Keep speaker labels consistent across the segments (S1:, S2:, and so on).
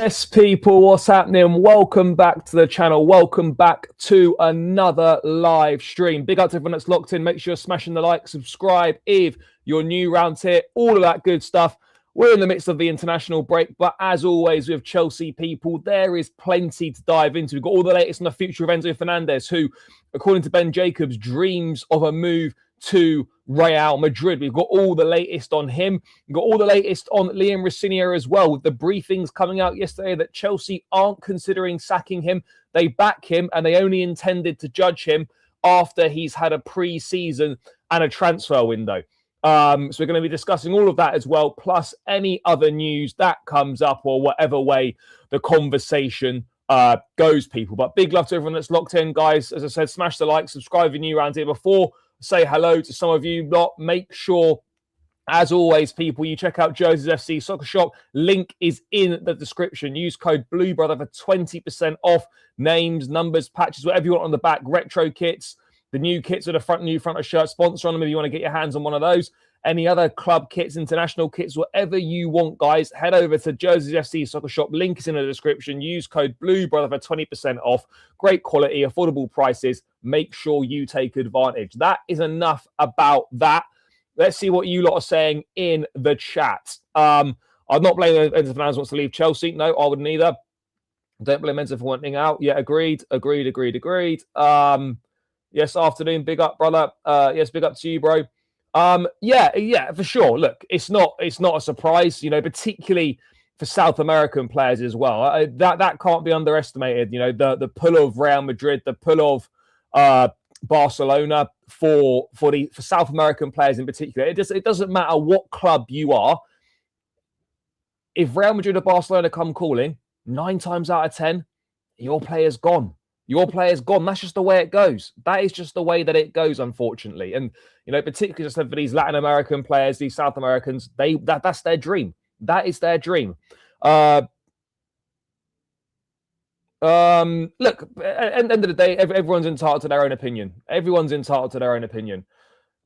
S1: Yes, people, what's happening? Welcome back to the channel. Welcome back to another live stream. Big up to everyone that's locked in. Make sure you're smashing the like, subscribe if you're new around here, all of that good stuff. We're in the midst of the international break, but as always with Chelsea people, there is plenty to dive into. We've got all the latest on the future of Enzo Fernandez, who, according to Ben Jacobs, dreams of a move to Real Madrid. We've got all the latest on him. We've got all the latest on Rosenior as well, with the briefings coming out yesterday that Chelsea aren't considering sacking him. They back him and they only intended to judge him after he's had a pre-season and a transfer window. So we're going to be discussing all of that as well, plus any other news that comes up or whatever way the conversation goes, people. But big love to everyone that's locked in, guys. As I said, smash the like, subscribe if you're new around here. Before say hello to some of you lot, make sure, as always, people, you check out Jerseys FC Soccer Shop. Link is in the description. Use code BLUEBROTHER for 20% off names, numbers, patches, whatever you want on the back. Retro kits, the new kits with a new front of shirt sponsor on them if you want to get your hands on one of those. Any other club kits, international kits, whatever you want, guys, head over to Jerseys FC Soccer Shop. Link is in the description. Use code BLUEBROTHER for 20% off. Great quality, affordable prices. Make sure you take advantage. That is enough about that. Let's see what you lot are saying in the chat. I'm not blaming Enzo Fernandez wants to leave Chelsea. No, I wouldn't either. Don't blame Enzo for wanting out. Yeah, agreed. Yes, afternoon. Big up, brother. Yes, big up to you, bro. Yeah, for sure. Look, it's not a surprise, you know, particularly for South American players as well. That can't be underestimated. You know, the pull of Real Madrid, the pull of Barcelona for South American players in particular. It doesn't matter what club you are. If Real Madrid or Barcelona come calling, 9 times out of 10, your player's gone. Your player's gone. That's just the way it goes. That is just the way that it goes, unfortunately. And, you know, particularly just for these Latin American players, these South Americans, that's their dream. That is their dream. Look, at the end of the day, everyone's entitled to their own opinion. Everyone's entitled to their own opinion.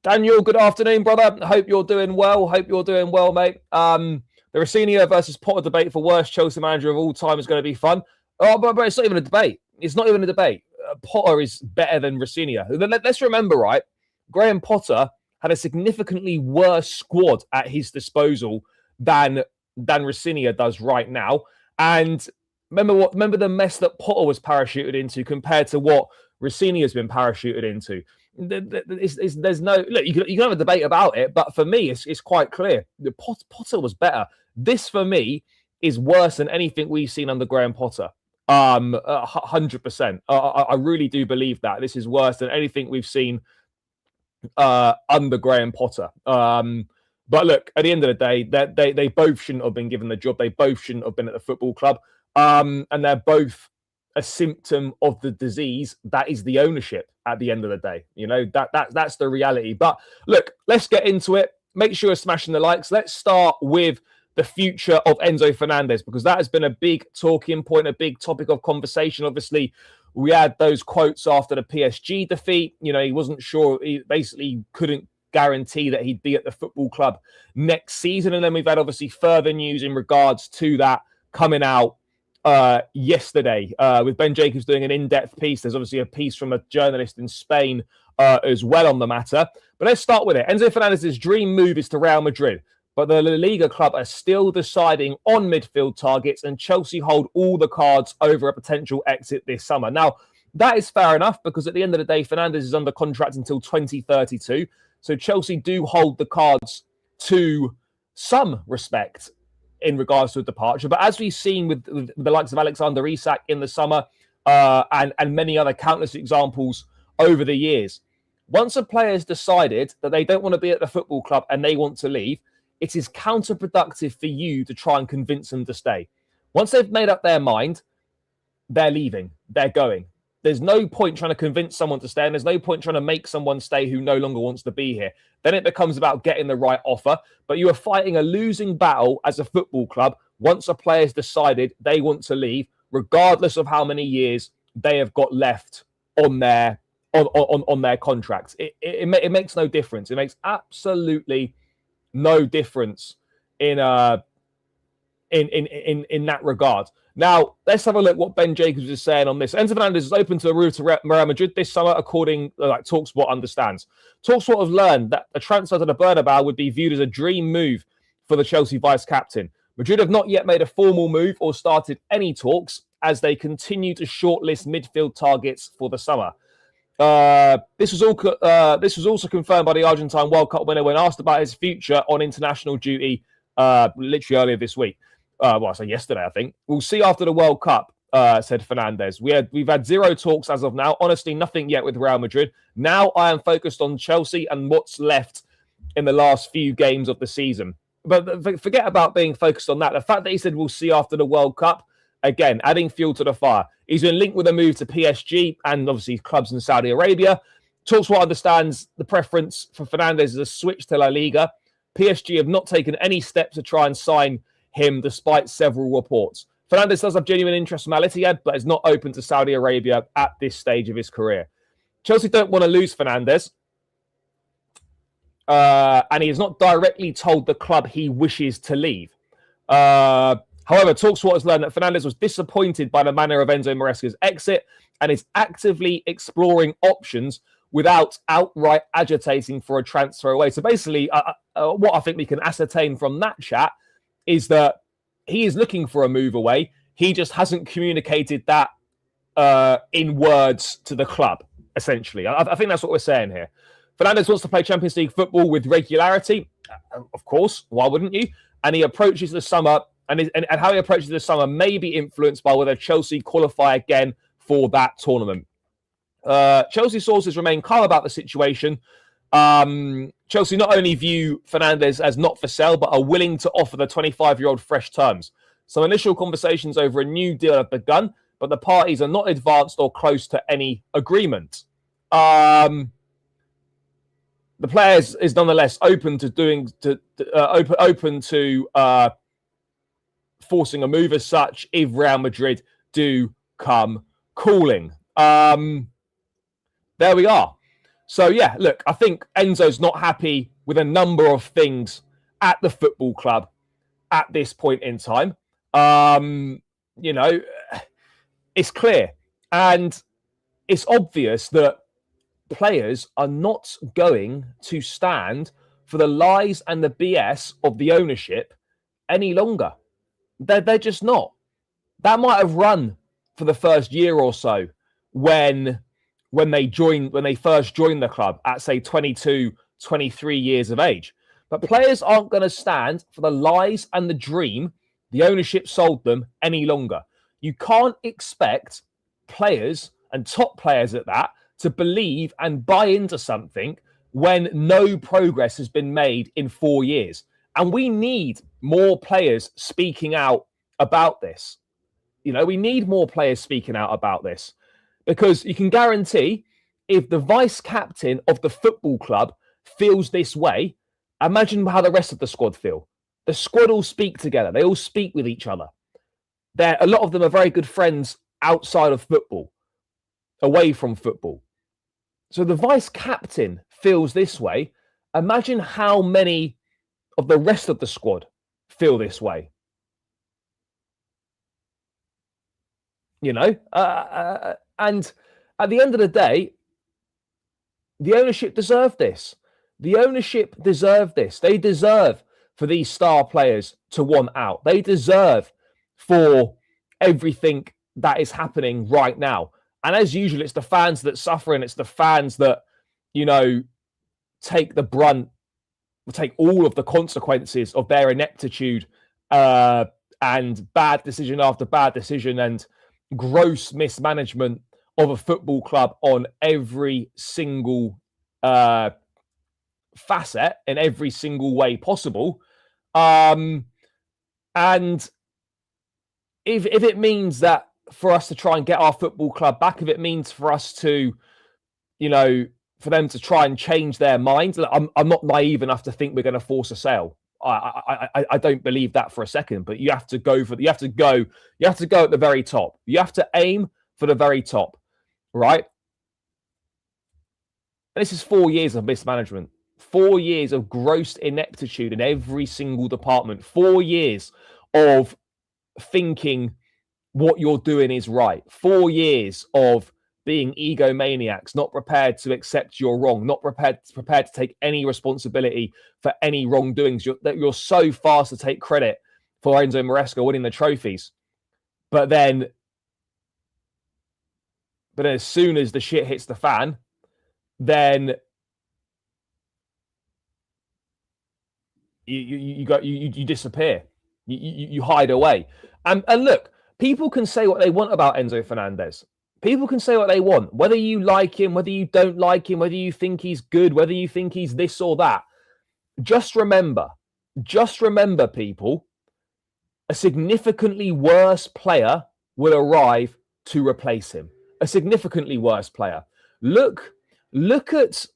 S1: Daniel, good afternoon, brother. Hope you're doing well. Hope you're doing well, mate. The Rosenior versus Potter debate for worst Chelsea manager of all time is going to be fun. Oh, but it's not even a debate. It's not even a debate. Potter is better than Rosenior. Let's remember, right? Graham Potter had a significantly worse squad at his disposal than Rosenior does right now. And remember the mess that Potter was parachuted into compared to what Rosenior has been parachuted into. There's no look. You can have a debate about it, but for me, it's quite clear. Potter was better. This for me is worse than anything we've seen under Graham Potter. 100%. I really do believe that this is worse than anything we've seen under Graham Potter. But look, at the end of the day, they both shouldn't have been given the job. They both shouldn't have been at the football club. And they're both a symptom of the disease that is the ownership at the end of the day. You know, that's the reality. But look, let's get into it. Make sure you're smashing the likes. Let's start with the future of Enzo Fernandez, because that has been a big talking point, a big topic of conversation. Obviously, we had those quotes after the PSG defeat. You know, he wasn't sure. He basically couldn't guarantee that he'd be at the football club next season. And then we've had obviously further news in regards to that coming out yesterday with Ben Jacobs doing an in-depth piece. There's obviously a piece from a journalist in Spain as well on the matter. But let's start with it. Enzo Fernandez's dream move is to Real Madrid, but the La Liga club are still deciding on midfield targets, and Chelsea hold all the cards over a potential exit this summer. Now, that is fair enough, because at the end of the day, Fernandez is under contract until 2032. So Chelsea do hold the cards to some respect in regards to a departure. But as we've seen with the likes of Alexander Isak in the summer and many other countless examples over the years, once a player has decided that they don't want to be at the football club and they want to leave, it is counterproductive for you to try and convince them to stay. Once they've made up their mind, they're leaving. They're going. There's no point trying to convince someone to stay, and there's no point trying to make someone stay who no longer wants to be here. Then it becomes about getting the right offer. But you are fighting a losing battle as a football club once a player's decided they want to leave, regardless of how many years they have got left on their contracts. It makes no difference. It makes absolutely no difference in that regard. Now, let's have a look what Ben Jacobs is saying on this. Enzo Fernandez is open to a move to Real Madrid this summer, according like TalkSport understands. TalkSport have learned that a transfer to the Bernabeu would be viewed as a dream move for the Chelsea vice-captain. Madrid have not yet made a formal move or started any talks as they continue to shortlist midfield targets for the summer. This was also confirmed by the Argentine World Cup winner when asked about his future on international duty literally earlier this week. I say yesterday, I think. We'll see after the World Cup, said Fernandez. We've had zero talks as of now. Honestly, nothing yet with Real Madrid. Now I am focused on Chelsea and what's left in the last few games of the season. But forget about being focused on that. The fact that he said we'll see after the World Cup, again, adding fuel to the fire. He's been linked with a move to PSG and obviously clubs in Saudi Arabia. TalkSport understands the preference for Fernandez is a switch to La Liga. PSG have not taken any steps to try and sign him despite several reports. Fernandez does have genuine interest from Al Ittihad, but is not open to Saudi Arabia at this stage of his career. Chelsea don't want to lose Fernandez. And he has not directly told the club he wishes to leave. However, TalkSport has learned that Fernandez was disappointed by the manner of Enzo Maresca's exit and is actively exploring options without outright agitating for a transfer away. So basically, what I think we can ascertain from that chat is that he is looking for a move away. He just hasn't communicated that in words to the club, essentially. I think that's what we're saying here. Fernandez wants to play Champions League football with regularity. Of course, why wouldn't you? And he approaches the summer, and how he approaches the summer may be influenced by whether Chelsea qualify again for that tournament. Chelsea sources remain calm about the situation. Chelsea not only view Fernandez as not for sale, but are willing to offer the 25-year-old fresh terms. Some initial conversations over a new deal have begun, but the parties are not advanced or close to any agreement. The players is nonetheless open to forcing a move as such if Real Madrid do come calling. There we are. So, yeah, look, I think Enzo's not happy with a number of things at the football club at this point in time. It's clear. And it's obvious that players are not going to stand for the lies and the BS of the ownership any longer. They're just not. That might have run for the first year or so when they first joined the club at, say, 22, 23 years of age. But players aren't going to stand for the lies and the dream the ownership sold them any longer. You can't expect players, and top players at that, to believe and buy into something when no progress has been made in 4 years. And we need more players speaking out about this. We need more players speaking out about this. Because you can guarantee if the vice captain of the football club feels this way, imagine how the rest of the squad feel. The squad all speak together. They all speak with each other. A lot of them are very good friends outside of football, away from football. So the vice captain feels this way. Imagine how many of the rest of the squad feel this way. And at the end of the day, the ownership deserve this. The ownership deserve this. They deserve for these star players to want out. They deserve for everything that is happening right now. And as usual, it's the fans that suffer, and it's the fans that, take the brunt, take all of the consequences of their ineptitude and bad decision after bad decision and gross mismanagement of a football club on every single facet, in every single way possible. And if it means that for us to try and get our football club back, if it means for us to, for them to try and change their minds, I'm not naive enough to think we're going to force a sale. I don't believe that for a second. But you have to go at the very top. You have to aim for the very top, right? And this is 4 years of mismanagement, 4 years of gross ineptitude in every single department, 4 years of thinking what you're doing is right. 4 years of being egomaniacs, not prepared to accept you're wrong, not prepared to take any responsibility for any wrongdoings. You're so fast to take credit for Enzo Maresca winning the trophies. But then as soon as the shit hits the fan, then you disappear. You hide away. And look, people can say what they want about Enzo Fernandez. People can say what they want, whether you like him, whether you don't like him, whether you think he's good, whether you think he's this or that. Just remember, people, a significantly worse player will arrive to replace him. A significantly worse player. Look at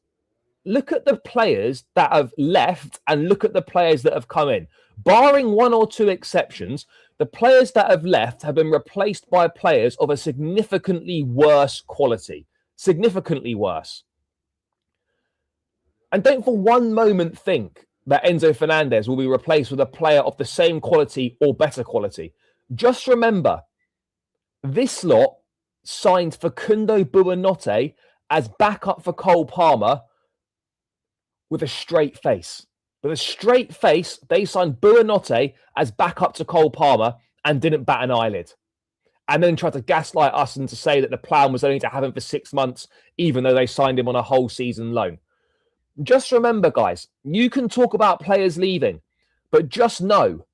S1: the players that have left and look at the players that have come in. Barring one or two exceptions, the players that have left have been replaced by players of a significantly worse quality. Significantly worse. And don't for one moment think that Enzo Fernandez will be replaced with a player of the same quality or better quality. Just remember, this lot signed Facundo Buonanotte as backup for Cole Palmer with a straight face. With a straight face, they signed Buonanotte as backup to Cole Palmer and didn't bat an eyelid. And then tried to gaslight us and to say that the plan was only to have him for 6 months, even though they signed him on a whole season loan. Just remember, guys, you can talk about players leaving, but just know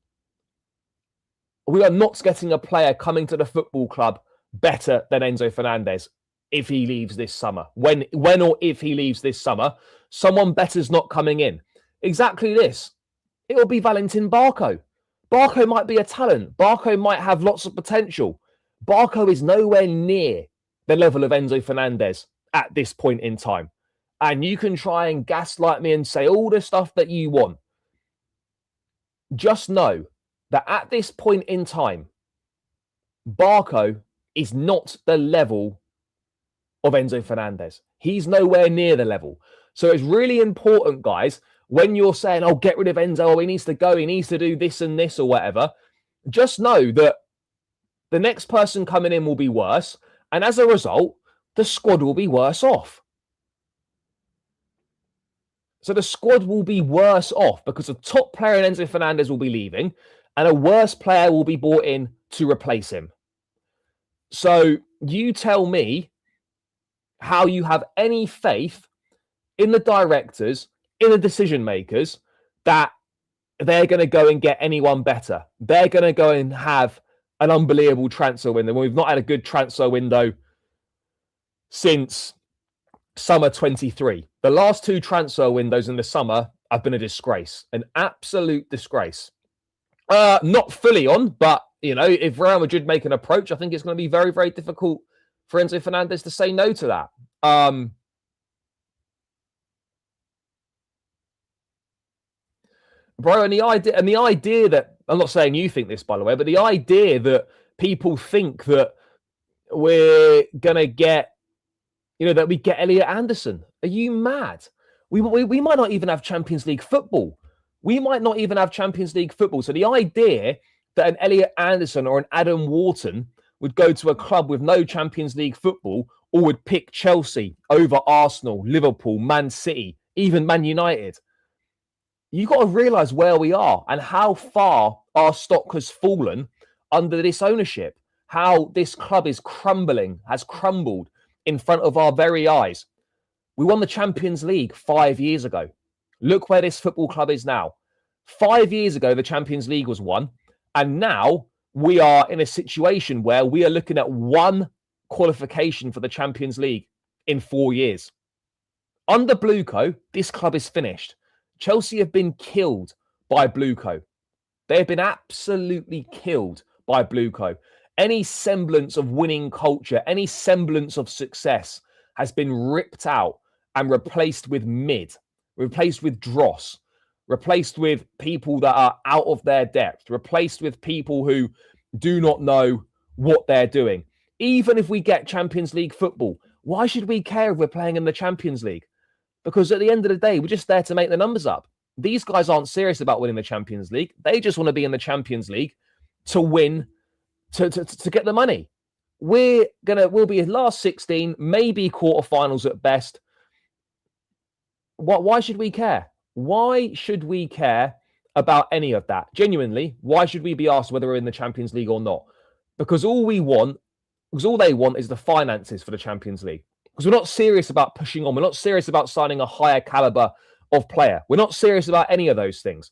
S1: we are not getting a player coming to the football club better than Enzo Fernandez if he leaves this summer. When or if he leaves this summer, someone better's not coming in. Exactly this. It will be Valentin Barco. Barco might be a talent. Barco might have lots of potential. Barco is nowhere near the level of Enzo Fernandez at this point in time. And you can try and gaslight me and say all the stuff that you want. Just know that at this point in time, Barco is not the level of Enzo Fernandez. He's nowhere near the level. So it's really important, guys, when you're saying, oh, get rid of Enzo, oh, he needs to go, he needs to do this and this or whatever, just know that the next person coming in will be worse. And as a result, the squad will be worse off. So the squad will be worse off because a top player in Enzo Fernandez will be leaving and a worse player will be brought in to replace him. So you tell me how you have any faith in the directors, in the decision makers, that they're going to go and get anyone better. They're going to go and have an unbelievable transfer window. We've not had a good transfer window since summer 23. The last 2 transfer windows in the summer have been a disgrace, an absolute disgrace. Not fully on, but you know, if Real Madrid make an approach, I think it's going to be very, very difficult for Enzo Fernandez to say no to that. Bro, and the idea that, I'm not saying you think this, by the way, but the idea that people think that we're going to get, you know, that we get Elliot Anderson. Are you mad? We might not even have Champions League football. We might not even have Champions League football. So the idea that an Elliot Anderson or an Adam Wharton would go to a club with no Champions League football or would pick Chelsea over Arsenal, Liverpool, Man City, even Man United. You've got to realise where we are and how far our stock has fallen under this ownership, how this club is crumbling, has crumbled in front of our very eyes. We won the Champions League 5 years ago. Look where this football club is now. 5 years ago, the Champions League was won. And now we are in a situation where we are looking at one qualification for the Champions League in 4 years. Under Bluco, this club is finished. Chelsea have been killed by Bluco. They have been absolutely killed by Bluco. Any semblance of winning culture, any semblance of success has been ripped out and replaced with mid, replaced with dross, replaced with people that are out of their depth, replaced with people who do not know what they're doing. Even if we get Champions League football, why should we care if we're playing in the Champions League? Because at the end of the day, we're just there to make the numbers up. These guys aren't serious about winning the Champions League. They just want to be in the Champions League to win to get the money. We'll be last 16, maybe quarterfinals at best. Why should we care? Why should we care about any of that? Genuinely, why should we be asked whether we're in the Champions League or not? Because all they want is the finances for the Champions League. Because we're not serious about pushing on. We're not serious about signing a higher caliber of player. We're not serious about any of those things.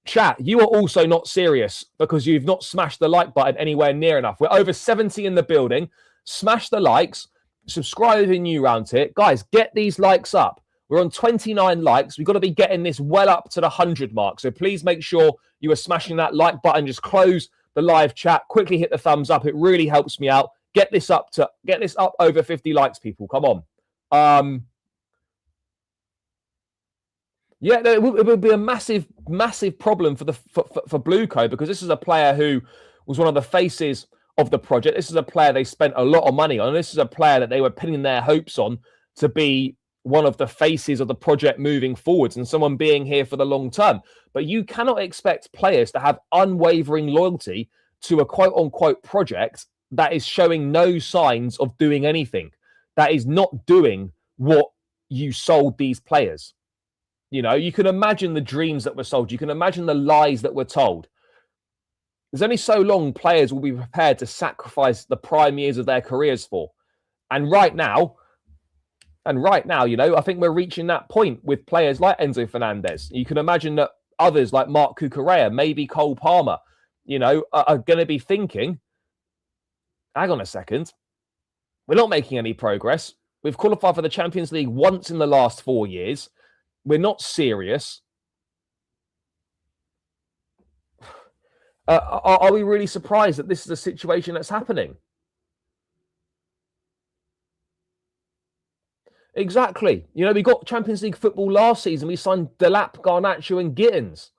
S1: Chat, you are also not serious because you've not smashed the like button anywhere near enough. We're over 70 in the building. Smash the likes. Subscribe if you're new around here. Guys, get these likes up. We're on 29 likes. We've got to be getting this well up to the 100 mark. So please make sure you are smashing that like button. Just close the live chat. Quickly hit the thumbs up. It really helps me out. Get this up over 50 likes, people. Come on. Yeah, it would be a massive, massive problem for Blueco, because this is a player who was one of the faces of the project. This is a player they spent a lot of money on. This is a player that they were pinning their hopes on to be one of the faces of the project moving forwards and someone being here for the long term. But you cannot expect players to have unwavering loyalty to a quote-unquote project that is showing no signs of doing anything, that is not doing what you sold these players. You know, you can imagine the dreams that were sold. You can imagine the lies that were told. There's only so long players will be prepared to sacrifice the prime years of their careers for. And right now, you know, I think we're reaching that point with players like Enzo Fernandez. You can imagine that others like Mark Cucurella, maybe Cole Palmer, you know, are going to be thinking, hang on a second, we're not making any progress. We've qualified for the Champions League once in the last 4 years. We're not serious. Are we really surprised that this is a situation that's happening? Exactly. You know, we got Champions League football last season. We signed Delap, Garnacho and Gittins.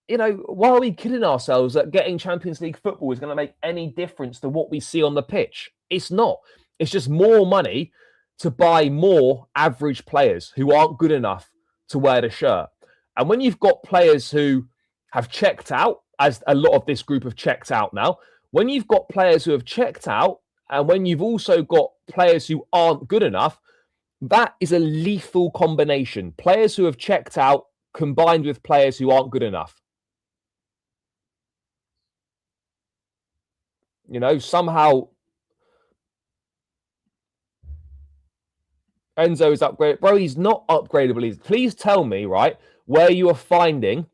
S1: You know, why are we kidding ourselves that getting Champions League football is going to make any difference to what we see on the pitch? It's not. It's just more money to buy more average players who aren't good enough to wear the shirt. And when you've got players who have checked out, as a lot of this group have checked out now, when you've got players who have checked out, and when you've also got players who aren't good enough, that is a lethal combination. Players who have checked out combined with players who aren't good enough. You know, somehow Enzo is upgraded. Bro, he's not upgradable. Please tell me, right, where you are finding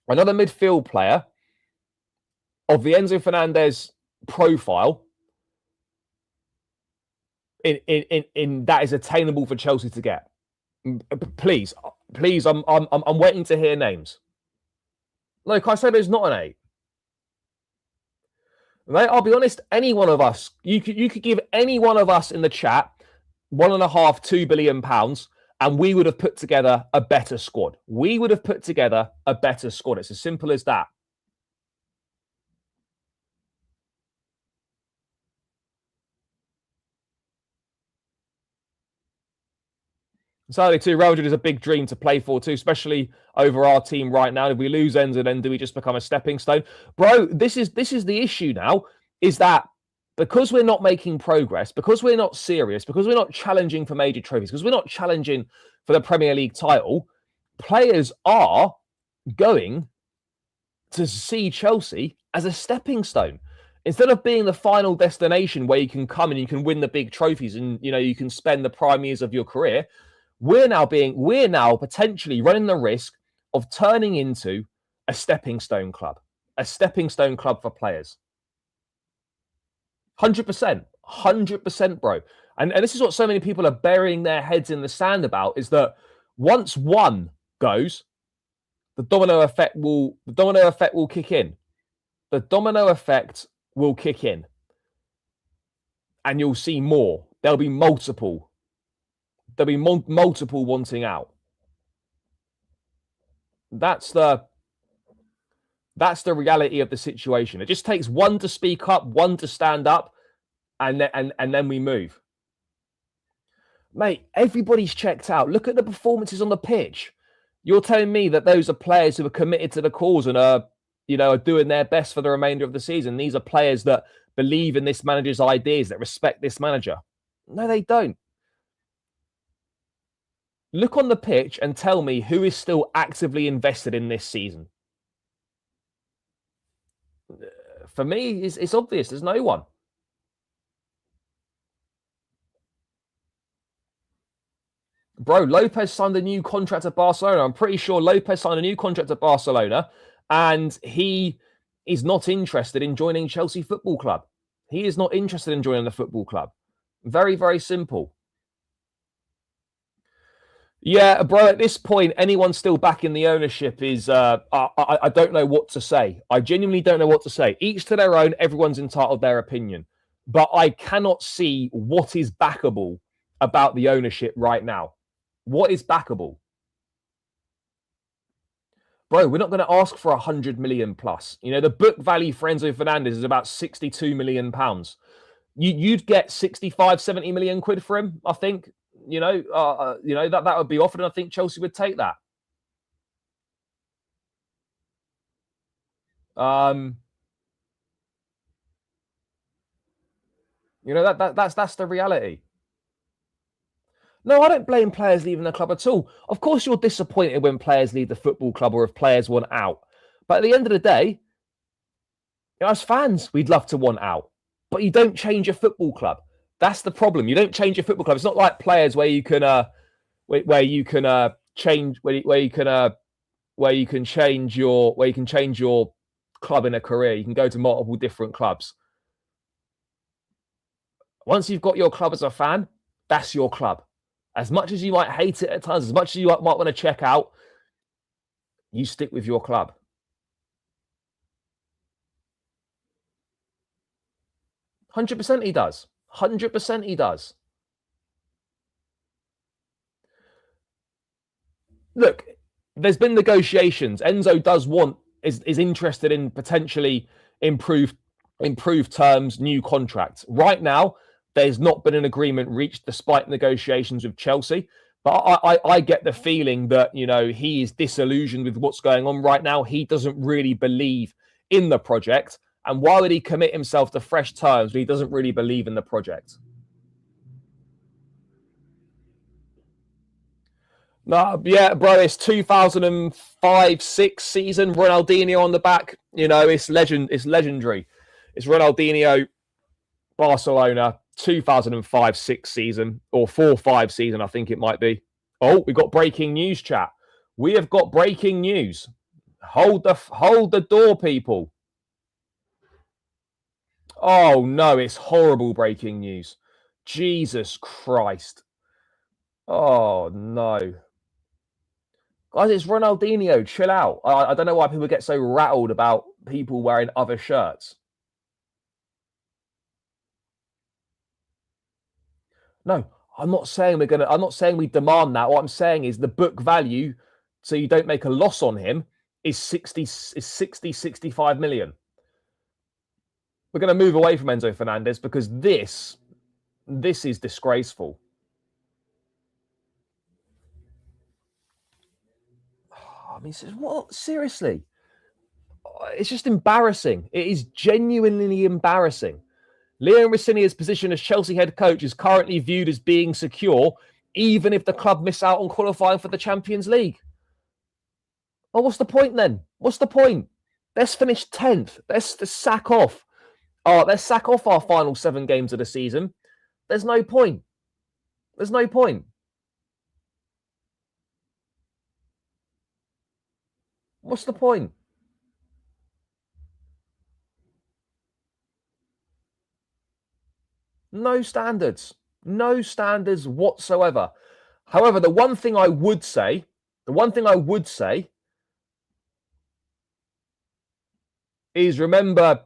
S1: another midfield player of the Enzo Fernandez profile in that is attainable for Chelsea to get. Please, I'm waiting to hear names. Like Caicedo's not an 8. Mate, I'll be honest, any one of us, you could give any one of us in the chat £1.5, £2 billion, and we would have put together a better squad. We would have put together a better squad. It's as simple as that. Sadly, too, Real Madrid is a big dream to play for, too, especially over our team right now. If we lose Enzo, then do we just become a stepping stone? Bro, this is the issue now, is that because we're not making progress, because we're not serious, because we're not challenging for major trophies, because we're not challenging for the Premier League title, players are going to see Chelsea as a stepping stone. Instead of being the final destination where you can come and you can win the big trophies and, you know, you can spend the prime years of your career, we're now potentially running the risk of turning into a stepping stone club for players. 100%, bro. And this is what so many people are burying their heads in the sand about, is that once one goes, the domino effect will kick in. The domino effect will kick in. And you'll see more. There'll be multiple. There'll be multiple wanting out. That's the reality of the situation. It just takes one to speak up, one to stand up, and then we move. Mate, everybody's checked out. Look at the performances on the pitch. You're telling me that those are players who are committed to the cause and are are doing their best for the remainder of the season. These are players that believe in this manager's ideas, that respect this manager. No, they don't. Look on the pitch and tell me who is still actively invested in this season. For me, it's obvious. There's no one. Bro, Lopez signed a new contract at Barcelona. I'm pretty sure Lopez signed a new contract at Barcelona, and he is not interested in joining Chelsea Football Club. He is not interested in joining the football club. Very, very simple. Yeah, bro, at this point, anyone still back in the ownership is, I don't know what to say. I genuinely don't know what to say. Each to their own, everyone's entitled their opinion. But I cannot see what is backable about the ownership right now. What is backable? Bro, we're not going to ask for 100 million plus. The book value for Enzo Fernandez is about 62 million pounds. You'd get 65, 70 million quid for him, I think. That would be offered, and I think Chelsea would take that. That's the reality. No, I don't blame players leaving the club at all. Of course, you're disappointed when players leave the football club or if players want out. But at the end of the day, as fans, we'd love to want out. But you don't change a football club. That's the problem. You don't change your football club. It's not like players where you can change your club in a career. You can go to multiple different clubs. Once you've got your club as a fan, that's your club. As much as you might hate it at times, as much as you might want to check out, you stick with your club. 100% he does. 100% he does. Look, there's been negotiations. Enzo is interested in potentially improved terms, new contracts. Right now, there's not been an agreement reached despite negotiations with Chelsea. But I get the feeling that, he is disillusioned with what's going on right now. He doesn't really believe in the project. And why would he commit himself to fresh terms when he doesn't really believe in the project? No, yeah, bro, it's 2005-06 season. Ronaldinho on the back. It's legendary. It's Ronaldinho, Barcelona, 2005-06 season, or 4-5 season, I think it might be. Oh, we got breaking news, chat. We have got breaking news. Hold the door, people. Oh no, it's horrible breaking news. Jesus Christ. Oh no. Guys, it's Ronaldinho. Chill out. I don't know why people get so rattled about people wearing other shirts. No, I'm not saying we demand that. What I'm saying is the book value, so you don't make a loss on him, is 65 million. We're going to move away from Enzo Fernandez because this is disgraceful. I mean, what? Seriously? It's just embarrassing. It is genuinely embarrassing. Leo Rosenier's position as Chelsea head coach is currently viewed as being secure, even if the club miss out on qualifying for the Champions League. Well, what's the point then? What's the point? Let's finish 10th. Let's sack off. Let's sack off our final 7 games of the season. There's no point. There's no point. What's the point? No standards. No standards whatsoever. However, the one thing I would say is remember,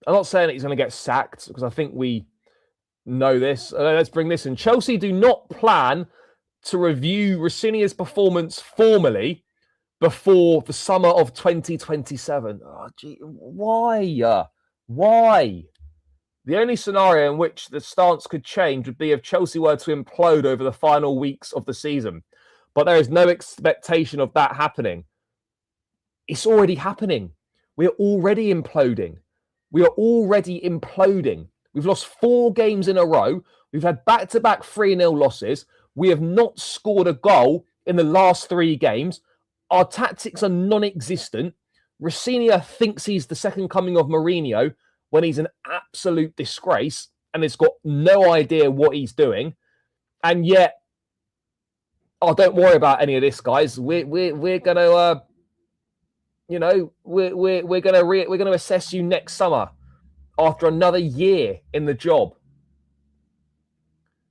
S1: I'm not saying that he's going to get sacked because I think we know this. Let's bring this in. Chelsea do not plan to review Rosenier's performance formally before the summer of 2027. Oh, gee, why? Why? The only scenario in which the stance could change would be if Chelsea were to implode over the final weeks of the season. But there is no expectation of that happening. It's already happening. We're already imploding. We are already imploding. We've lost 4 games in a row. We've had back-to-back 3-0 losses. We have not scored a goal in the last 3 games. Our tactics are non-existent. Rosenior thinks he's the second coming of Mourinho when he's an absolute disgrace and has got no idea what he's doing. And yet, don't worry about any of this, guys. We're gonna we're gonna assess you next summer after another year in the job.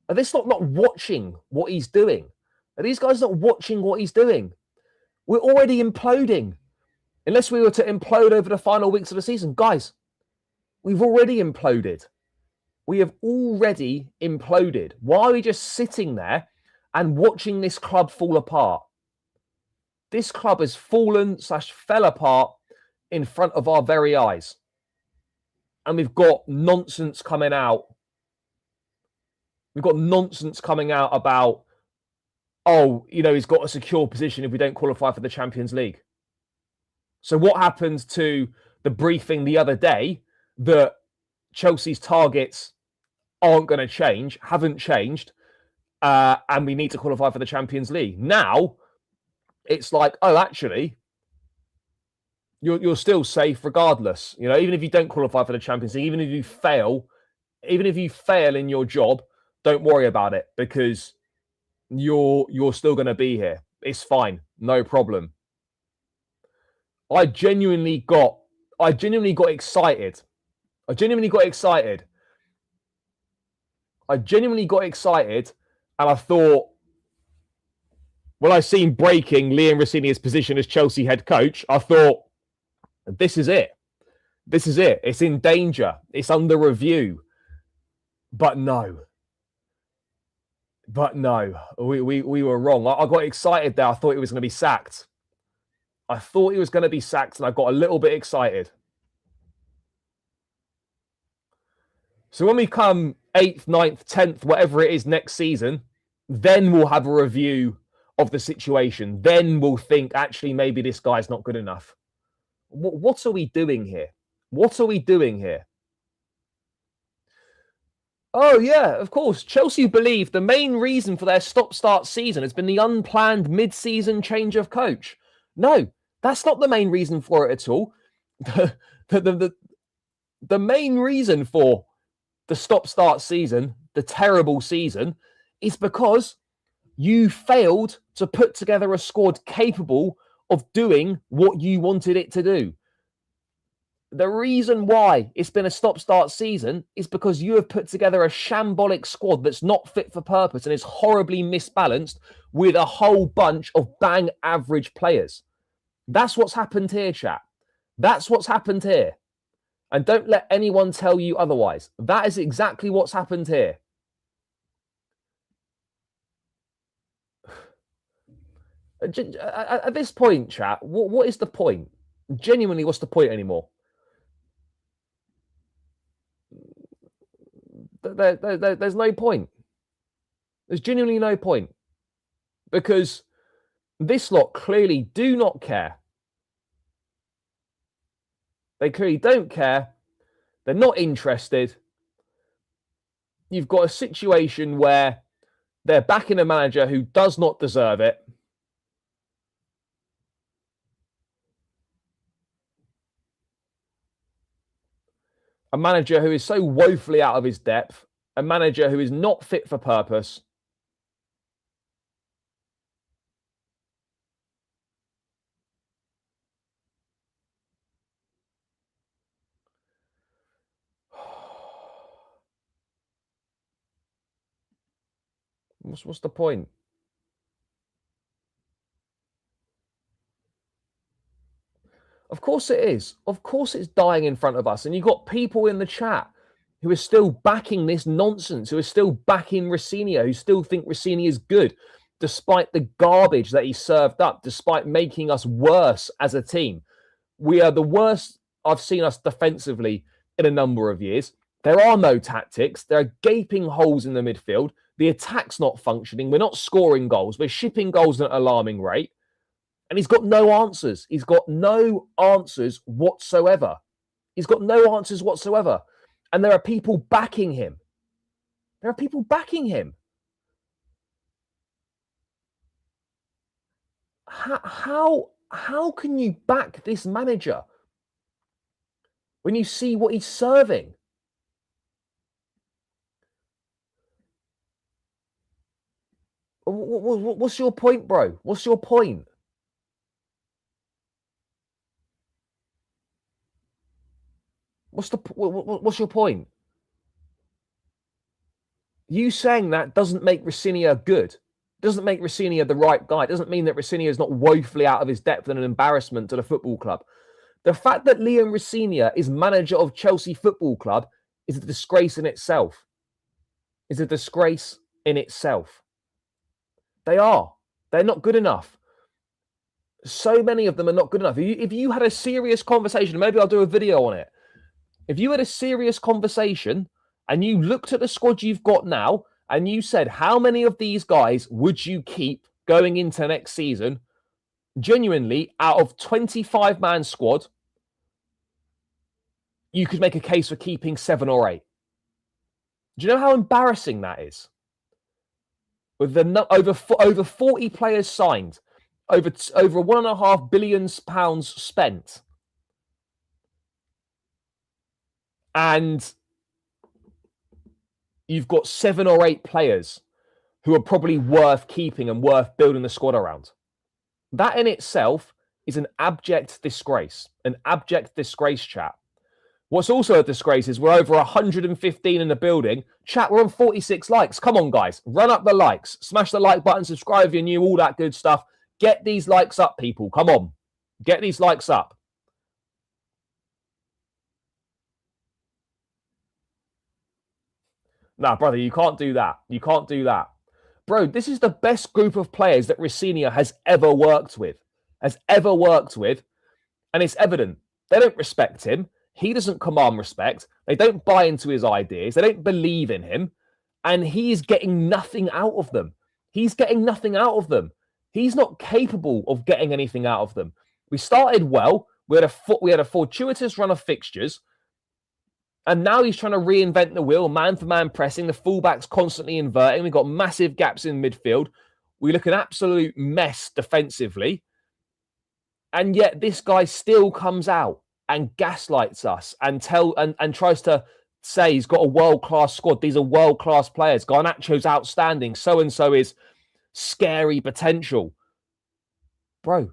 S1: Are they not watching what he's doing? Are these guys not watching what he's doing? We're already imploding. Unless we were to implode over the final weeks of the season. Guys, we've already imploded. We have already imploded. Why are we just sitting there and watching this club fall apart? This club has fallen/fell apart in front of our very eyes. And we've got nonsense coming out. We've got nonsense coming out about, he's got a secure position if we don't qualify for the Champions League. So what happened to the briefing the other day that Chelsea's targets aren't going to change, haven't changed, and we need to qualify for the Champions League? Now, it's like, actually, you're still safe regardless. Even if you don't qualify for the Champions League, even if you fail in your job, don't worry about it because you're still going to be here. It's fine, no problem. I genuinely got excited. I genuinely got excited. And I thought, when I seen breaking Liam Rosenior's position as Chelsea head coach, I thought, this is it. This is it. It's in danger. It's under review. But no. We were wrong. I got excited there. I thought he was going to be sacked. And I got a little bit excited. So when we come 8th, 9th, 10th, whatever it is next season, then we'll have a review of the situation. Then we'll think, actually, maybe this guy's not good enough. What are we doing here? Oh, yeah, of course. Chelsea believe the main reason for their stop-start season has been the unplanned mid-season change of coach. No, that's not the main reason for it at all. The main reason for the stop-start season, the terrible season, is because you failed to put together a squad capable of doing what you wanted it to do. The reason why it's been a stop-start season is because you have put together a shambolic squad that's not fit for purpose and is horribly misbalanced with a whole bunch of bang average players. That's what's happened here, chat. That's what's happened here. And don't let anyone tell you otherwise. That is exactly what's happened here. At this point, chat, what is the point? Genuinely, what's the point anymore? There's no point. There's genuinely no point. Because this lot clearly do not care. They clearly don't care. They're not interested. You've got a situation where they're backing a manager who does not deserve it. A manager who is so woefully out of his depth. A manager who is not fit for purpose. What's the point? Of course it is. Of course it's dying in front of us. And you've got people in the chat who are still backing this nonsense, who are still backing Rosenior, who still think Rosenior is good, despite the garbage that he served up, despite making us worse as a team. We are the worst I've seen us defensively in a number of years. There are no tactics. There are gaping holes in the midfield. The attack's not functioning. We're not scoring goals. We're shipping goals at an alarming rate. And he's got no answers. He's got no answers whatsoever. He's got no answers whatsoever. And there are people backing him. There are people backing him. How can you back this manager when you see what he's serving? What's your point, bro? What's your point? What's your point? You saying that doesn't make Rosenior good. Doesn't make Rosenior the right guy. It doesn't mean that Rosenior is not woefully out of his depth and an embarrassment to the football club. The fact that Liam Rosenior is manager of Chelsea Football Club is a disgrace in itself. Is a disgrace in itself. They are. They're not good enough. So many of them are not good enough. If you had a serious conversation, maybe I'll do a video on it. If you had a serious conversation and you looked at the squad you've got now and you said, how many of these guys would you keep going into next season? Genuinely, out of 25-man squad, you could make a case for keeping 7 or 8. Do you know how embarrassing that is? With the over 40 players signed, over £1.5 billion spent, and you've got 7 or 8 players who are probably worth keeping and worth building the squad around. That in itself is an abject disgrace. An abject disgrace, chat. What's also a disgrace is we're over 115 in the building. Chat, we're on 46 likes. Come on, guys. Run up the likes. Smash the like button. Subscribe if you're new. All that good stuff. Get these likes up, people. Come on. Get these likes up. Nah, brother, you can't do that. You can't do that. Bro, this is the best group of players that Rosenior has ever worked with. And it's evident. They don't respect him. He doesn't command respect. They don't buy into his ideas. They don't believe in him. And he is getting nothing out of them. He's getting nothing out of them. He's not capable of getting anything out of them. We started well. We had a fortuitous run of fixtures. And now he's trying to reinvent the wheel, man-for-man pressing. The fullbacks constantly inverting. We've got massive gaps in midfield. We look an absolute mess defensively. And yet this guy still comes out and gaslights us and tries to say he's got a world-class squad. These are world-class players. Garnacho's outstanding. So-and-so is scary potential. Bro,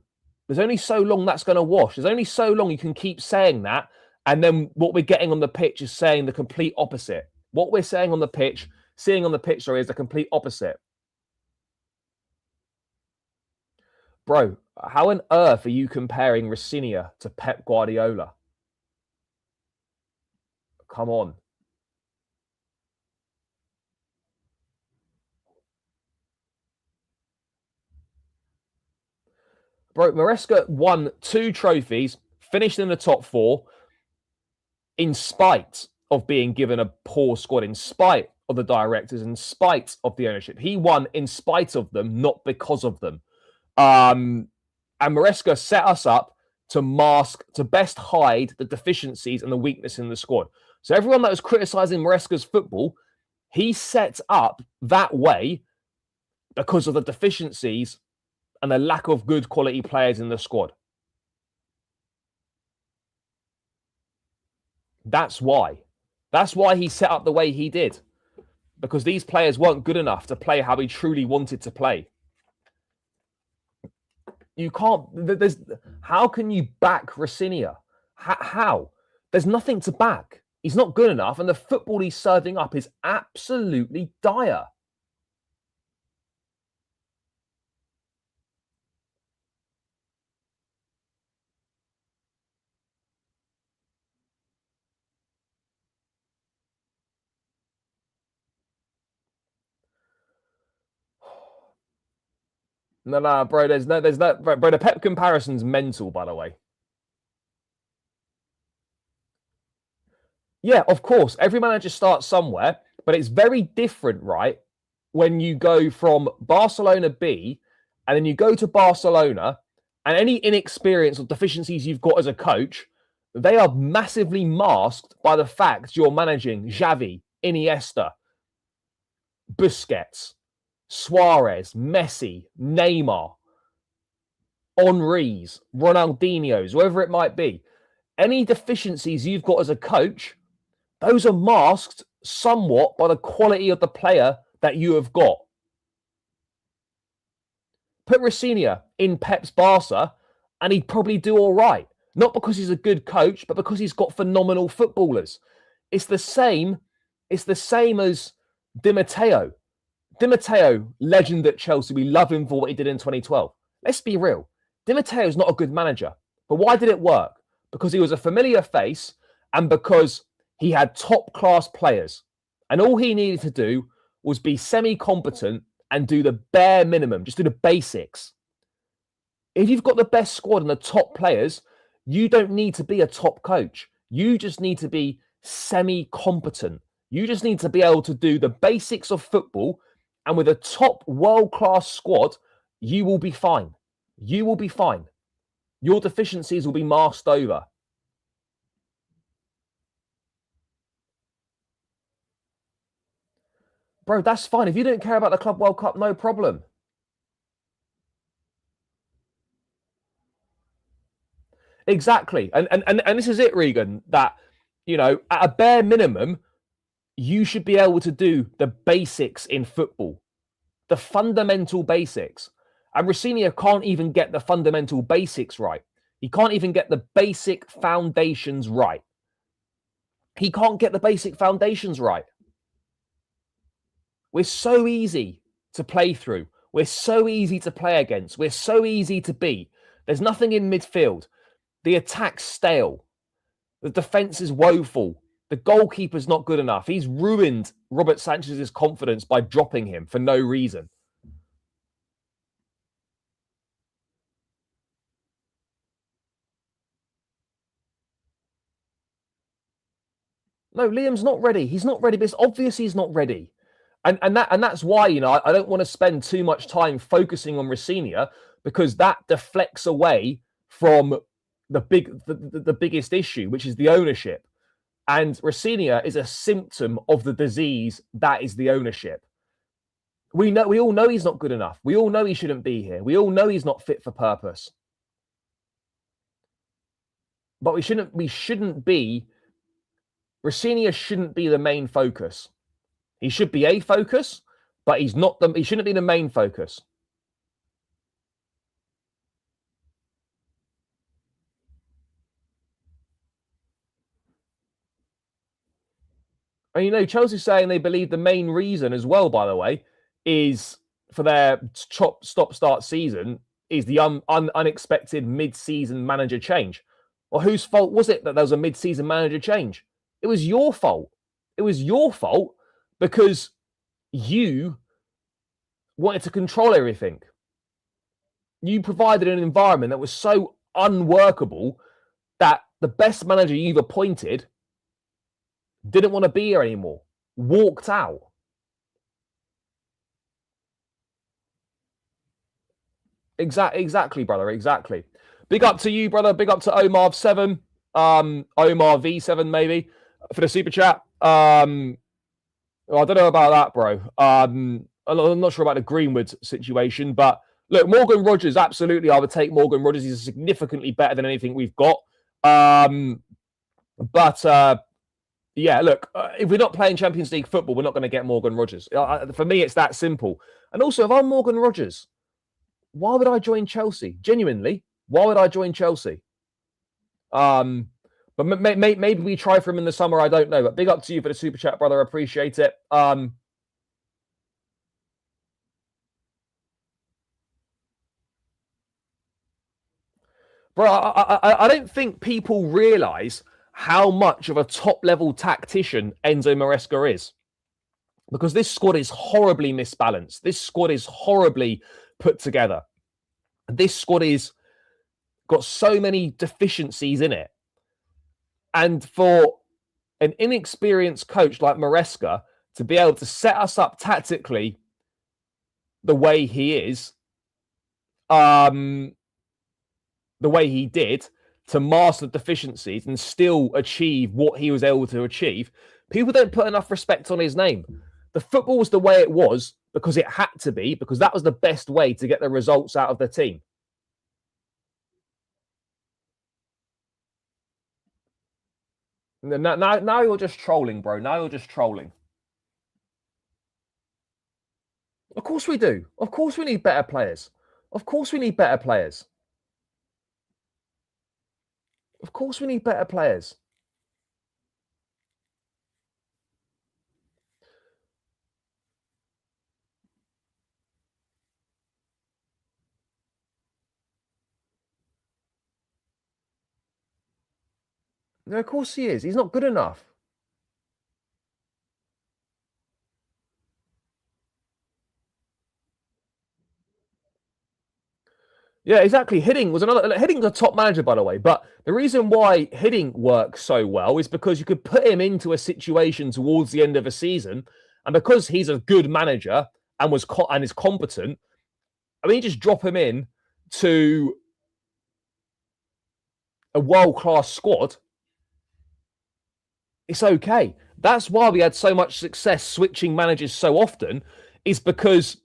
S1: there's only so long that's going to wash. There's only so long you can keep saying that. And then what we're getting on the pitch is saying the complete opposite. What we're saying on the pitch, seeing on the pitch, sorry, is the complete opposite. Bro, how on earth are you comparing Rosenior to Pep Guardiola? Come on. Bro, Maresca won 2 trophies, finished in the top 4, in spite of being given a poor squad, in spite of the directors, in spite of the ownership. He won in spite of them, not because of them. And Maresca set us up to mask, to best hide the deficiencies and the weakness in the squad. So everyone that was criticizing Maresca's football, he set up that way because of the deficiencies and the lack of good quality players in the squad. That's why. That's why he set up the way he did. Because these players weren't good enough to play how he truly wanted to play. You can't... How can you back Rosenior? How? There's nothing to back. He's not good enough, and the football he's serving up is absolutely dire. No, bro. There's no, bro. The Pep comparison's mental, by the way. Yeah, of course. Every manager starts somewhere, but it's very different, right? When you go from Barcelona B, and then you go to Barcelona, And any inexperience or deficiencies you've got as a coach, they are massively masked by the fact you're managing Xavi, Iniesta, Busquets, Suarez, Messi, Neymar, Henri's, Ronaldinho's, whoever it might be. Any deficiencies you've got as a coach, those are masked somewhat by the quality of the player that you have got. Put Rosenior in Pep's Barca and he'd probably do all right. Not because he's a good coach, but because he's got phenomenal footballers. It's the same as Di Matteo. Di Matteo, legend at Chelsea. We love him for what he did in 2012. Let's be real. Di Matteo's not a good manager. But why did it work? Because he was a familiar face and because he had top-class players. And all he needed to do was be semi-competent and do the bare minimum. Just do the basics. If you've got the best squad and the top players, you don't need to be a top coach. You just need to be semi-competent. You just need to be able to do the basics of football. And with a top world-class squad, you will be fine. You will be fine. Your deficiencies will be masked over. Bro, that's fine. If you don't care about the Club World Cup, no problem. Exactly. And this is it, Regan, that, you know, at a bare minimum, you should be able to do the basics in football, the fundamental basics. And Rosenior can't even get the fundamental basics right. He can't even get the basic foundations right. He can't get the basic foundations right. We're so easy to play through. We're so easy to play against. We're so easy to beat. There's nothing in midfield. The attack's stale. The defense is woeful. The goalkeeper's not good enough. He's ruined Robert Sanchez's confidence by dropping him for no reason. No, Liam's not ready. He's not ready, but it's obvious he's not ready. And that's why, you know, I don't want to spend too much time focusing on Rosenior, because that deflects away from the biggest issue, which is the ownership. And Rosenior is a symptom of the disease that is the ownership. We all know he's not good enough. We all know he shouldn't be here. We all know he's not fit for purpose. But Rosenior shouldn't be the main focus. He should be a focus, but he shouldn't be the main focus. And, you know, Chelsea's saying they believe the main reason as well, by the way, is for their stop-start season is the unexpected mid-season manager change. Well, whose fault was it that there was a mid-season manager change? It was your fault. It was your fault because you wanted to control everything. You provided an environment that was so unworkable that the best manager you've appointed didn't want to be here anymore, walked out. Exactly, brother. Exactly. Big up to you, brother. Big up to Omar7, Omar V7 maybe for the super chat. I don't know about that, bro. I'm not sure about the Greenwood situation, but look, Morgan Rogers, absolutely, I would take Morgan Rogers. He's significantly better than anything we've got. Yeah, look, if we're not playing Champions League football, we're not going to get Morgan Rogers. For me, it's that simple. And also, if I'm Morgan Rogers, why would I join Chelsea? Genuinely, why would I join Chelsea? But maybe we try for him in the summer. I don't know. But big up to you for the super chat, brother. Appreciate it. Bro, I don't think people realise how much of a top-level tactician Enzo Maresca is. Because this squad is horribly misbalanced. This squad is horribly put together. This squad is got so many deficiencies in it. And for an inexperienced coach like Maresca to be able to set us up tactically the way he is, the way he did to master deficiencies and still achieve what he was able to achieve, people don't put enough respect on his name. The football was the way it was because it had to be, because that was the best way to get the results out of the team. Now you're just trolling, bro. Now you're just trolling. Of course we do. Of course we need better players. Of course we need better players. Of course we need better players. No, of course he is. He's not good enough. Yeah, exactly. Hiddink was a top manager, by the way. But the reason why Hiddink works so well is because you could put him into a situation towards the end of a season, and because he's a good manager and is competent, I mean, you just drop him in to a world-class squad. It's okay. That's why we had so much success switching managers so often, is because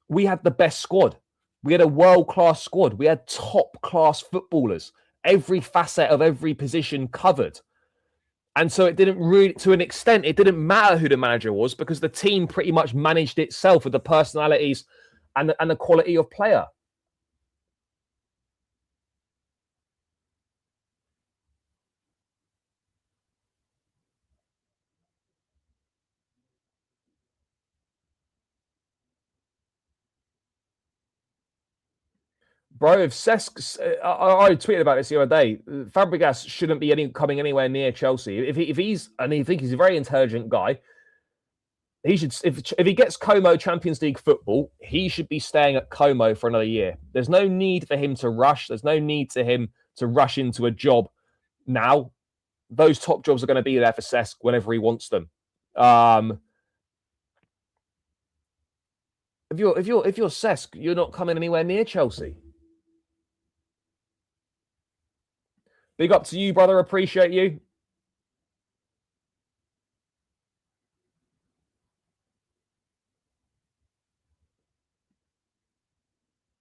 S1: we had the best squad. We had a world-class squad. We had top-class footballers. Every facet of every position covered. And so it didn't really, to an extent, it didn't matter who the manager was because the team pretty much managed itself with the personalities and the quality of player. Bro, if Cesc, I tweeted about this the other day. Fabregas shouldn't be coming anywhere near Chelsea. If he's, and I think he's a very intelligent guy, he should. If he gets Como Champions League football, he should be staying at Como for another year. There's no need for him to rush. There's no need for him to rush into a job now. Those top jobs are going to be there for Cesc whenever he wants them. If you're Cesc, you're not coming anywhere near Chelsea. Big up to you, brother. Appreciate you.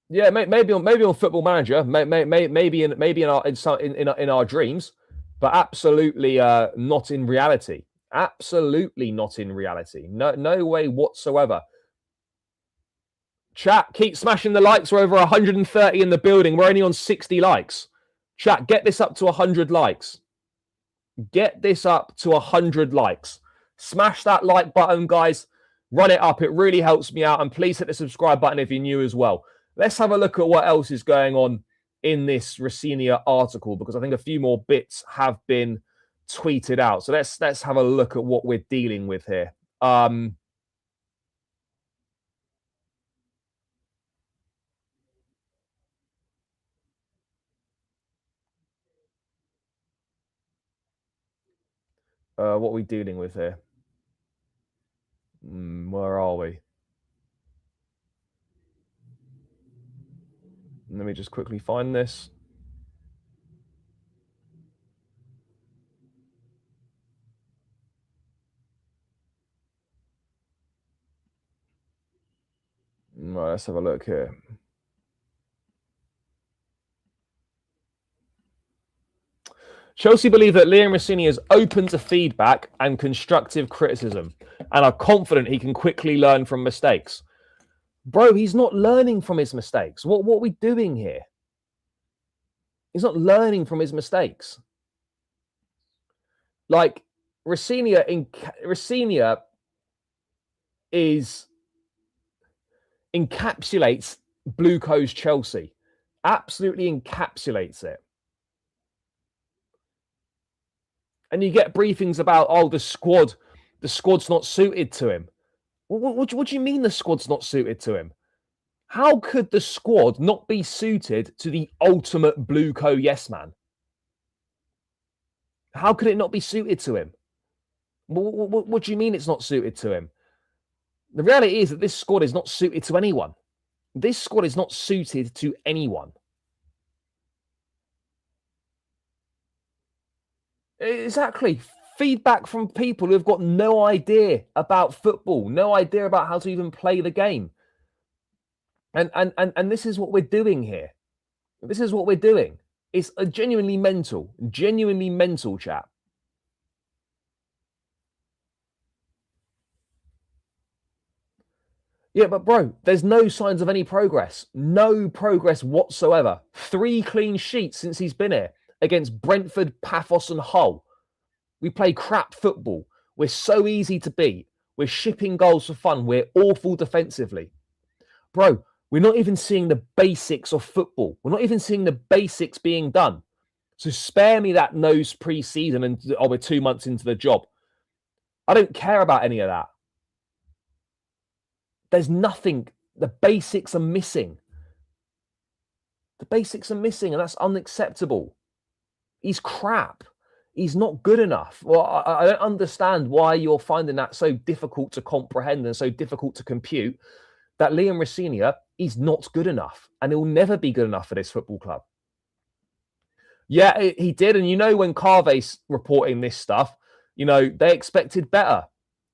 S1: Yeah, maybe on Football Manager, maybe in our dreams, but absolutely not in reality. Absolutely not in reality. No way whatsoever. Chat, keep smashing the likes. We're over 130 in the building. We're only on 60 likes. Chat, get this up to 100 likes. Get this up to 100 likes. Smash that like button, guys. Run it up. It really helps me out. And please hit the subscribe button if you're new as well. Let's have a look at what else is going on in this Rosenior article, because I think a few more bits have been tweeted out. So let's have a look at what we're dealing with here. What are we dealing with here? Where are we? Let me just quickly find this. Right, let's have a look here. Chelsea believe that Liam Rosenior is open to feedback and constructive criticism and are confident he can quickly learn from mistakes. Bro, he's not learning from his mistakes. What are we doing here? He's not learning from his mistakes. Like, Rosenior encapsulates Blue Coast Chelsea. Absolutely encapsulates it. And you get briefings about, oh, the squad's not suited to him. What do you mean the squad's not suited to him? How could the squad not be suited to the ultimate Blue Co yes man? How could it not be suited to him? What do you mean it's not suited to him? The reality is that this squad is not suited to anyone. This squad is not suited to anyone. Exactly. Feedback from people who've got no idea about football, no idea about how to even play the game. And this is what we're doing here. This is what we're doing. It's a genuinely mental, chap. Yeah, but bro, there's no signs of any progress. No progress whatsoever. 3 clean sheets since he's been here against Brentford, Paphos, and Hull. We play crap football. We're so easy to beat. We're shipping goals for fun. We're awful defensively. Bro, we're not even seeing the basics of football. We're not even seeing the basics being done. So spare me that nose pre-season and we're 2 months into the job. I don't care about any of that. There's nothing. The basics are missing. The basics are missing, and that's unacceptable. He's crap. He's not good enough. Well, I don't understand why you're finding that so difficult to comprehend and so difficult to compute that Liam Rosenior is not good enough, and he'll never be good enough for this football club. Yeah, he did. And you know, when Carve's reporting this stuff, you know, they expected better.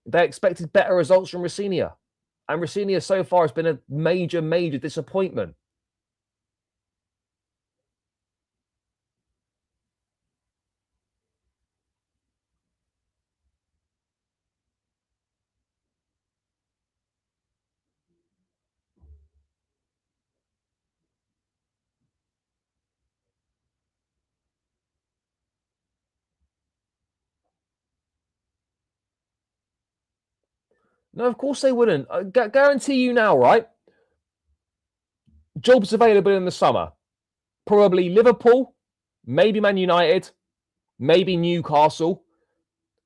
S1: They expected better results from Rosenior. And Rosenior so far has been a major, major disappointment. No, of course they wouldn't. I guarantee you now, right? Jobs available in the summer. Probably Liverpool, maybe Man United, maybe Newcastle.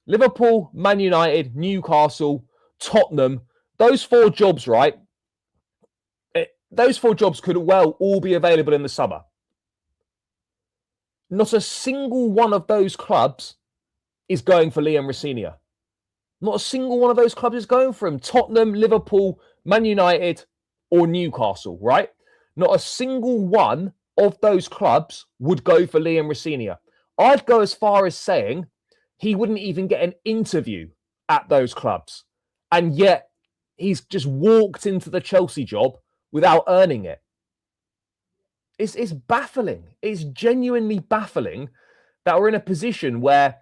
S1: Liverpool, Man United, Newcastle, Tottenham. Those 4 jobs, right? Those 4 jobs could well all be available in the summer. Not a single one of those clubs is going for Liam Rosenior. Not a single one of those clubs is going for him. Tottenham, Liverpool, Man United, or Newcastle, right? Not a single one of those clubs would go for Liam Rosenior. I'd go as far as saying he wouldn't even get an interview at those clubs. And yet he's just walked into the Chelsea job without earning it. It's baffling. It's genuinely baffling that we're in a position where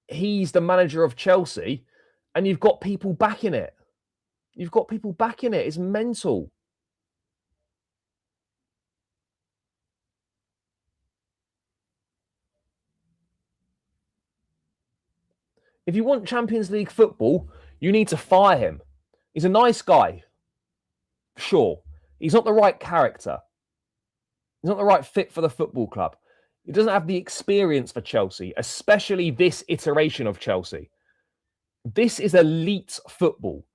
S1: he's the manager of Chelsea and you've got people backing it. You've got people backing it. It's mental. If you want Champions League football, you need to fire him. He's a nice guy. Sure. He's not the right character. He's not the right fit for the football club. He doesn't have the experience for Chelsea, especially this iteration of Chelsea. This is elite football.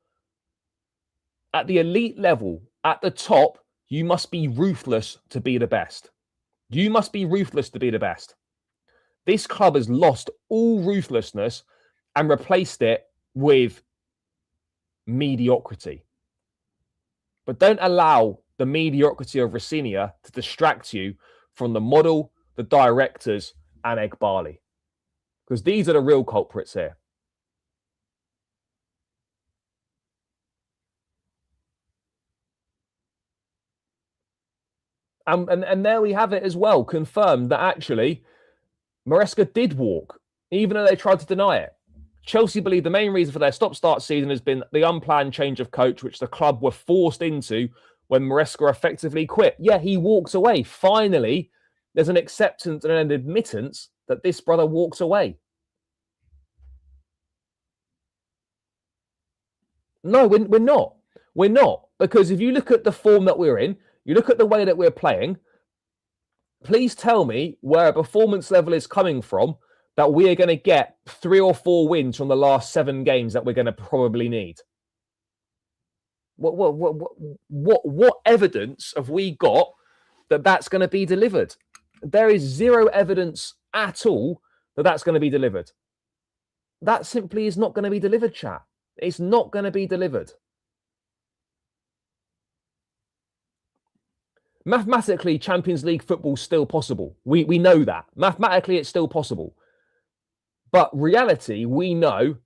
S1: At the elite level, at the top, you must be ruthless to be the best. You must be ruthless to be the best. This club has lost all ruthlessness and replaced it with mediocrity. But don't allow the mediocrity of Rosenior to distract you from the model, the directors, and Eghbali. Because these are the real culprits here. And there we have it as well, confirmed that actually Maresca did walk, even though they tried to deny it. Chelsea believe the main reason for their stop-start season has been the unplanned change of coach, which the club were forced into when Maresca effectively quit. Yeah, he walks away. Finally, there's an acceptance and an admittance that this brother walks away. No, we're not. We're not. Because if you look at the form that we're in, you look at the way that we're playing, please tell me where a performance level is coming from that we are going to get 3 or 4 wins from the last 7 games that we're going to probably need. What evidence have we got that that's going to be delivered? There is zero evidence at all that that's going to be delivered. That simply is not going to be delivered, chat. It's not going to be delivered. Mathematically, Champions League football is still possible. We know that. Mathematically, it's still possible. But reality, we know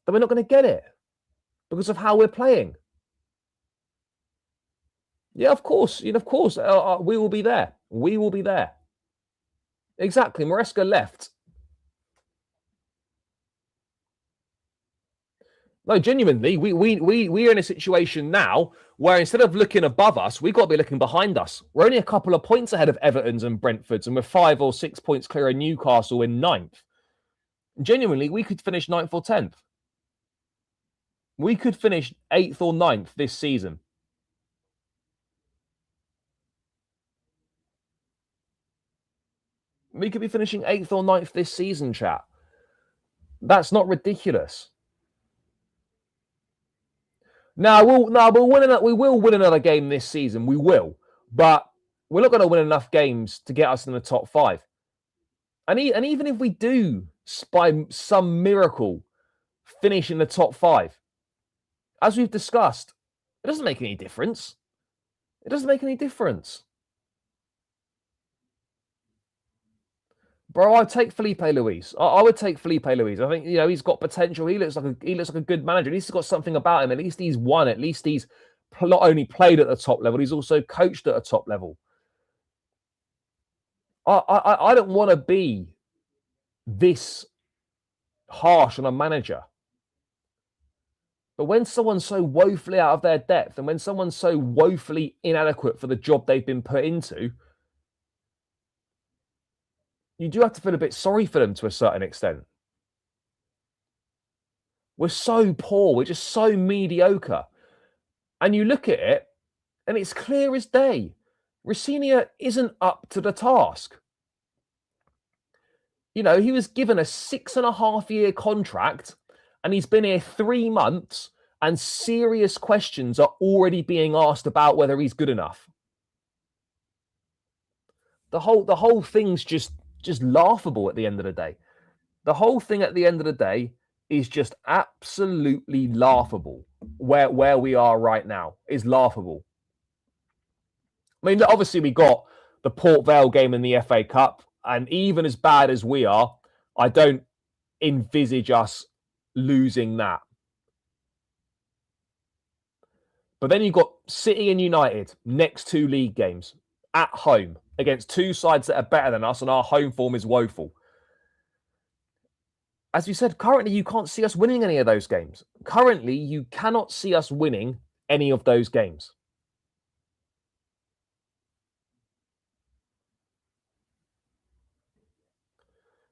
S1: that we're not going to get it because of how we're playing. Yeah, of course. Of course, we will be there. We will be there. Exactly. Maresca left. No, genuinely, we're in a situation now where instead of looking above us, we've got to be looking behind us. We're only a couple of points ahead of Everton's and Brentford's, and we're 5 or 6 points clear of Newcastle in ninth. Genuinely, we could finish 9th or 10th. We could finish 8th or 9th this season. We could be finishing 8th or 9th this season, chat. That's not ridiculous. Now, we will win another game this season. We will. But we're not going to win enough games to get us in the top 5. And even if we do, by some miracle, finish in the top 5, as we've discussed, it doesn't make any difference. It doesn't make any difference. Bro, I'd take Felipe Luis. I would take Felipe Luis. I think he's got potential. He looks like a good manager. At least he's got something about him. At least he's won. At least he's not only played at the top level, he's also coached at a top level. I don't want to be this harsh on a manager. But when someone's so woefully out of their depth and when someone's so woefully inadequate for the job they've been put into, you do have to feel a bit sorry for them to a certain extent. We're so poor. We're just so mediocre. And you look at it, and it's clear as day. Rosenior isn't up to the task. He was given a 6.5-year contract, and he's been here 3 months, and serious questions are already being asked about whether he's good enough. The whole thing's just laughable at the end of the day. The whole thing at the end of the day is just absolutely laughable. Where we are right now is laughable. I mean, obviously we got the Port Vale game in the FA Cup, and even as bad as we are, I don't envisage us losing that. But then you've got City and United, next 2 league games, at home, against 2 sides that are better than us, and our home form is woeful. As you said, currently you can't see us winning any of those games. Currently, you cannot see us winning any of those games.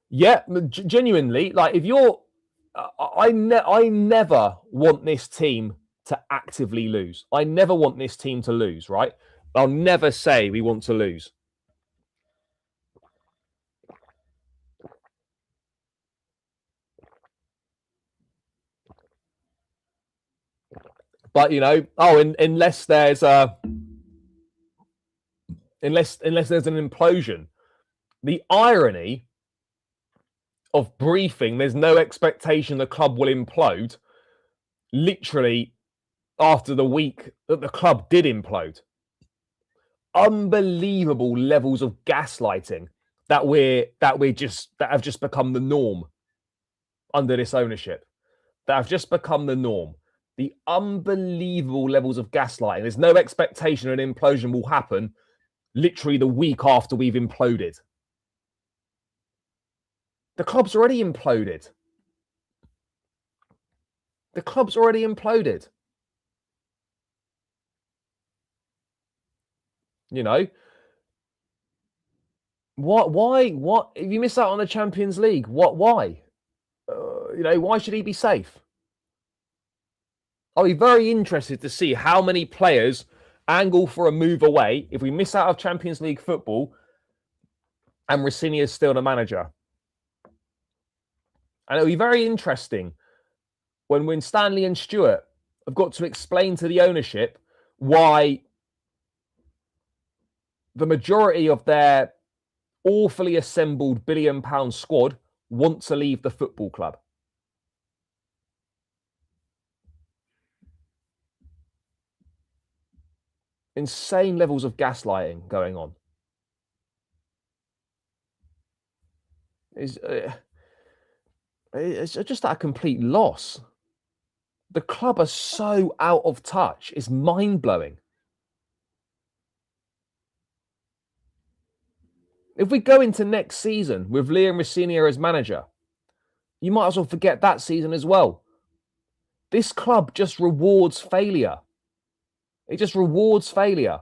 S1: Yeah, genuinely, like if you're, I never want this team to actively lose. I never want this team to lose, right? I'll never say we want to lose. But unless there's unless there's an implosion, the irony of briefing, there's no expectation the club will implode, literally after the week that the club did implode. Unbelievable levels of gaslighting that have just become the norm under this ownership. That have just become the norm. The unbelievable levels of gaslighting. There's no expectation an implosion will happen literally the week after we've imploded. The club's already imploded. The club's already imploded. What if you miss out on the Champions League? Why? Why should he be safe? I'll be very interested to see how many players angle for a move away if we miss out of Champions League football and Rosenior is still the manager. And it'll be very interesting when Stanley and Stewart have got to explain to the ownership why the majority of their awfully assembled £1 billion squad want to leave the football club. Insane levels of gaslighting going on. It's just a complete loss. The club are so out of touch. It's mind-blowing. If we go into next season with Rosenior as manager, you might as well forget that season as well. This club just rewards failure. It just rewards failure.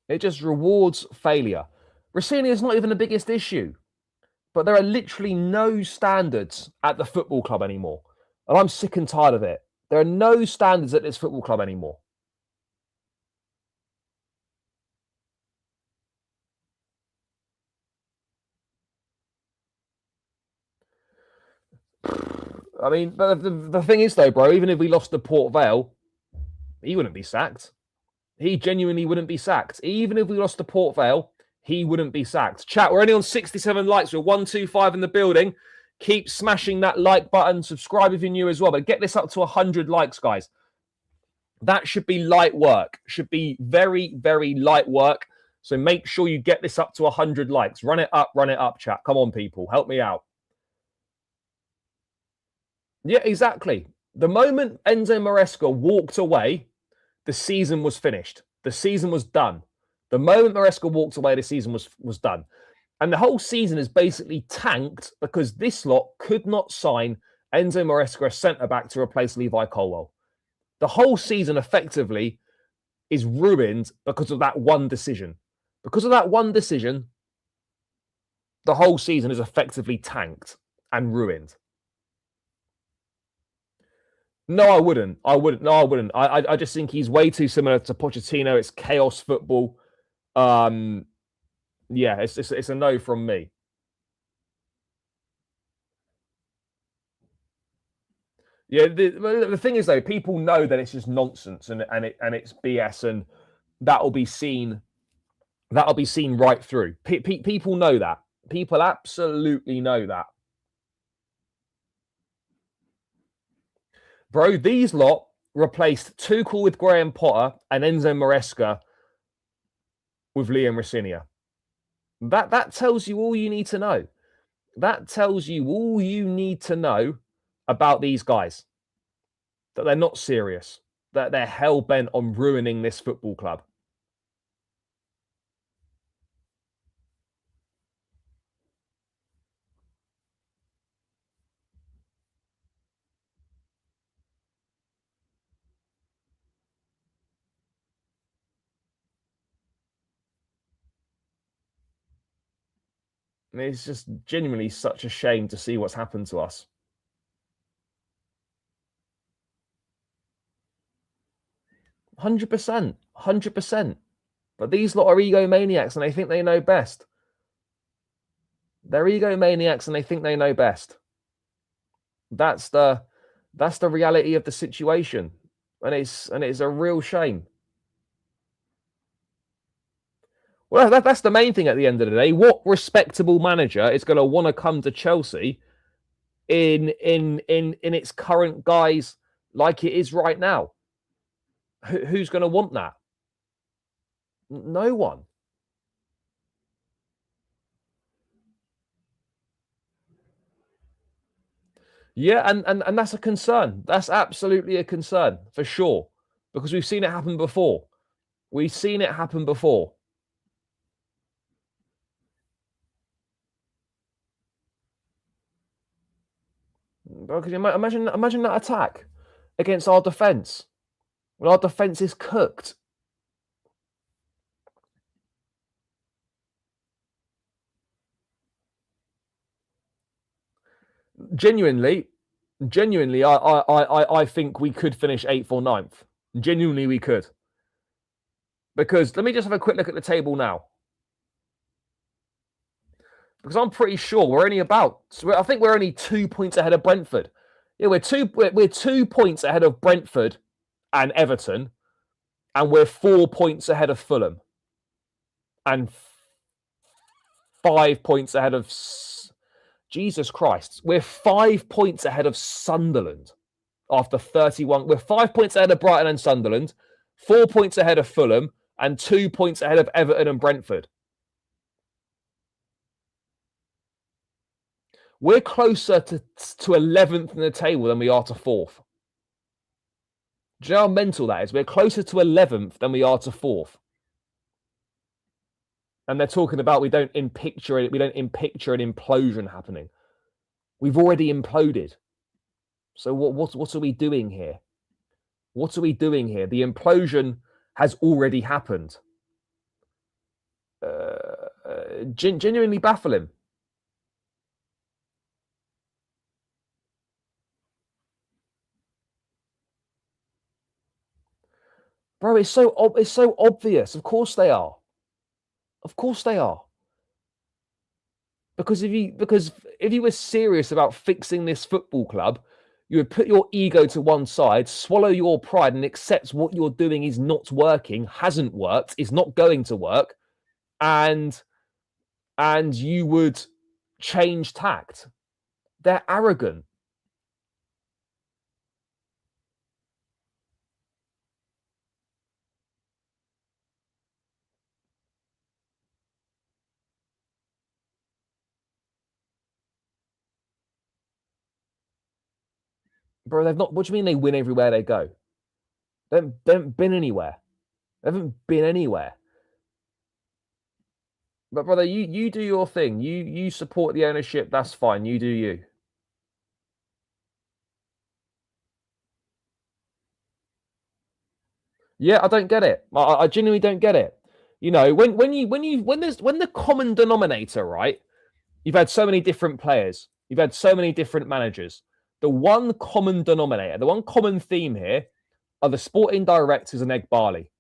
S1: It just rewards failure. Rosenior is not even the biggest issue, but there are literally no standards at the football club anymore. And I'm sick and tired of it. There are no standards at this football club anymore. I mean, the thing is, though, bro, even if we lost to Port Vale, he wouldn't be sacked. He genuinely wouldn't be sacked. Even if we lost to Port Vale, he wouldn't be sacked. Chat, we're only on 67 likes. We're 125 in the building. Keep smashing that like button. Subscribe if you're new as well. But get this up to 100 likes, guys. That should be light work. Should be very, very light work. So make sure you get this up to 100 likes. Run it up, chat. Come on, people. Help me out. Yeah, exactly. The moment Enzo Maresca walked away, the season was finished. The season was done. The moment Maresca walked away, the season was done. And the whole season is basically tanked because this lot could not sign Enzo Maresca, a centre-back, to replace Levi Colwell. The whole season effectively is ruined because of that one decision. Because of that one decision, the whole season is effectively tanked and ruined. No, I wouldn't. No, I wouldn't. I just think he's way too similar to Pochettino. It's chaos football. Yeah, it's a no from me. Yeah, the thing is though, people know that it's just nonsense and it's BS, and that'll be seen right through. People know that. People absolutely know that. Bro, these lot replaced Tuchel with Graham Potter and Enzo Maresca with Liam Rosenior. That tells you all you need to know. That tells you all you need to know about these guys. That they're not serious. That they're hell-bent on ruining this football club. And it's just genuinely such a shame to see what's happened to us. 100%. 100%. But these lot are egomaniacs and they think they know best. They're egomaniacs and they think they know best. That's the reality of the situation. And it's a real shame. Well, that's the main thing at the end of the day. What respectable manager is going to want to come to Chelsea in its current guise like it is right now? Who's going to want that? No one. Yeah, and that's a concern. That's absolutely a concern for sure, because we've seen it happen before. We've seen it happen before. Because imagine that attack against our defence when our defence is cooked. Genuinely, I think we could finish 8th or 9th. Genuinely, we could. Because let me just have a quick look at the table now. Because I'm pretty sure we're only I think we're only 2 points ahead of Brentford. Yeah, we're 2 points ahead of Brentford and Everton, and we're 4 points ahead of Fulham, and 5 points ahead of Jesus Christ. We're 5 points ahead of Sunderland after 31. We're 5 points ahead of Brighton and Sunderland, 4 points ahead of Fulham, and 2 points ahead of Everton and Brentford. We're closer to 11th in the table than we are to 4th. Do you know how mental that is? We're closer to 11th than we are to 4th. And they're talking about we don't picture an implosion happening. We've already imploded. So what are we doing here? What are we doing here? The implosion has already happened. Genuinely baffling. Bro, it's so obvious. Of course they are. Of course they are. Because if you were serious about fixing this football club, you would put your ego to one side, swallow your pride, and accept what you're doing is not working, hasn't worked, is not going to work, and you would change tact. They're arrogant. Bro, they've not. What do you mean they win everywhere they go? They haven't been anywhere. They haven't been anywhere. But brother, you do your thing. You support the ownership. That's fine. You do you. Yeah, I don't get it. I genuinely don't get it. You know, when the common denominator, right? You've had so many different players. You've had so many different managers. The one common denominator, the one common theme here are the sporting directors and Egg Barley.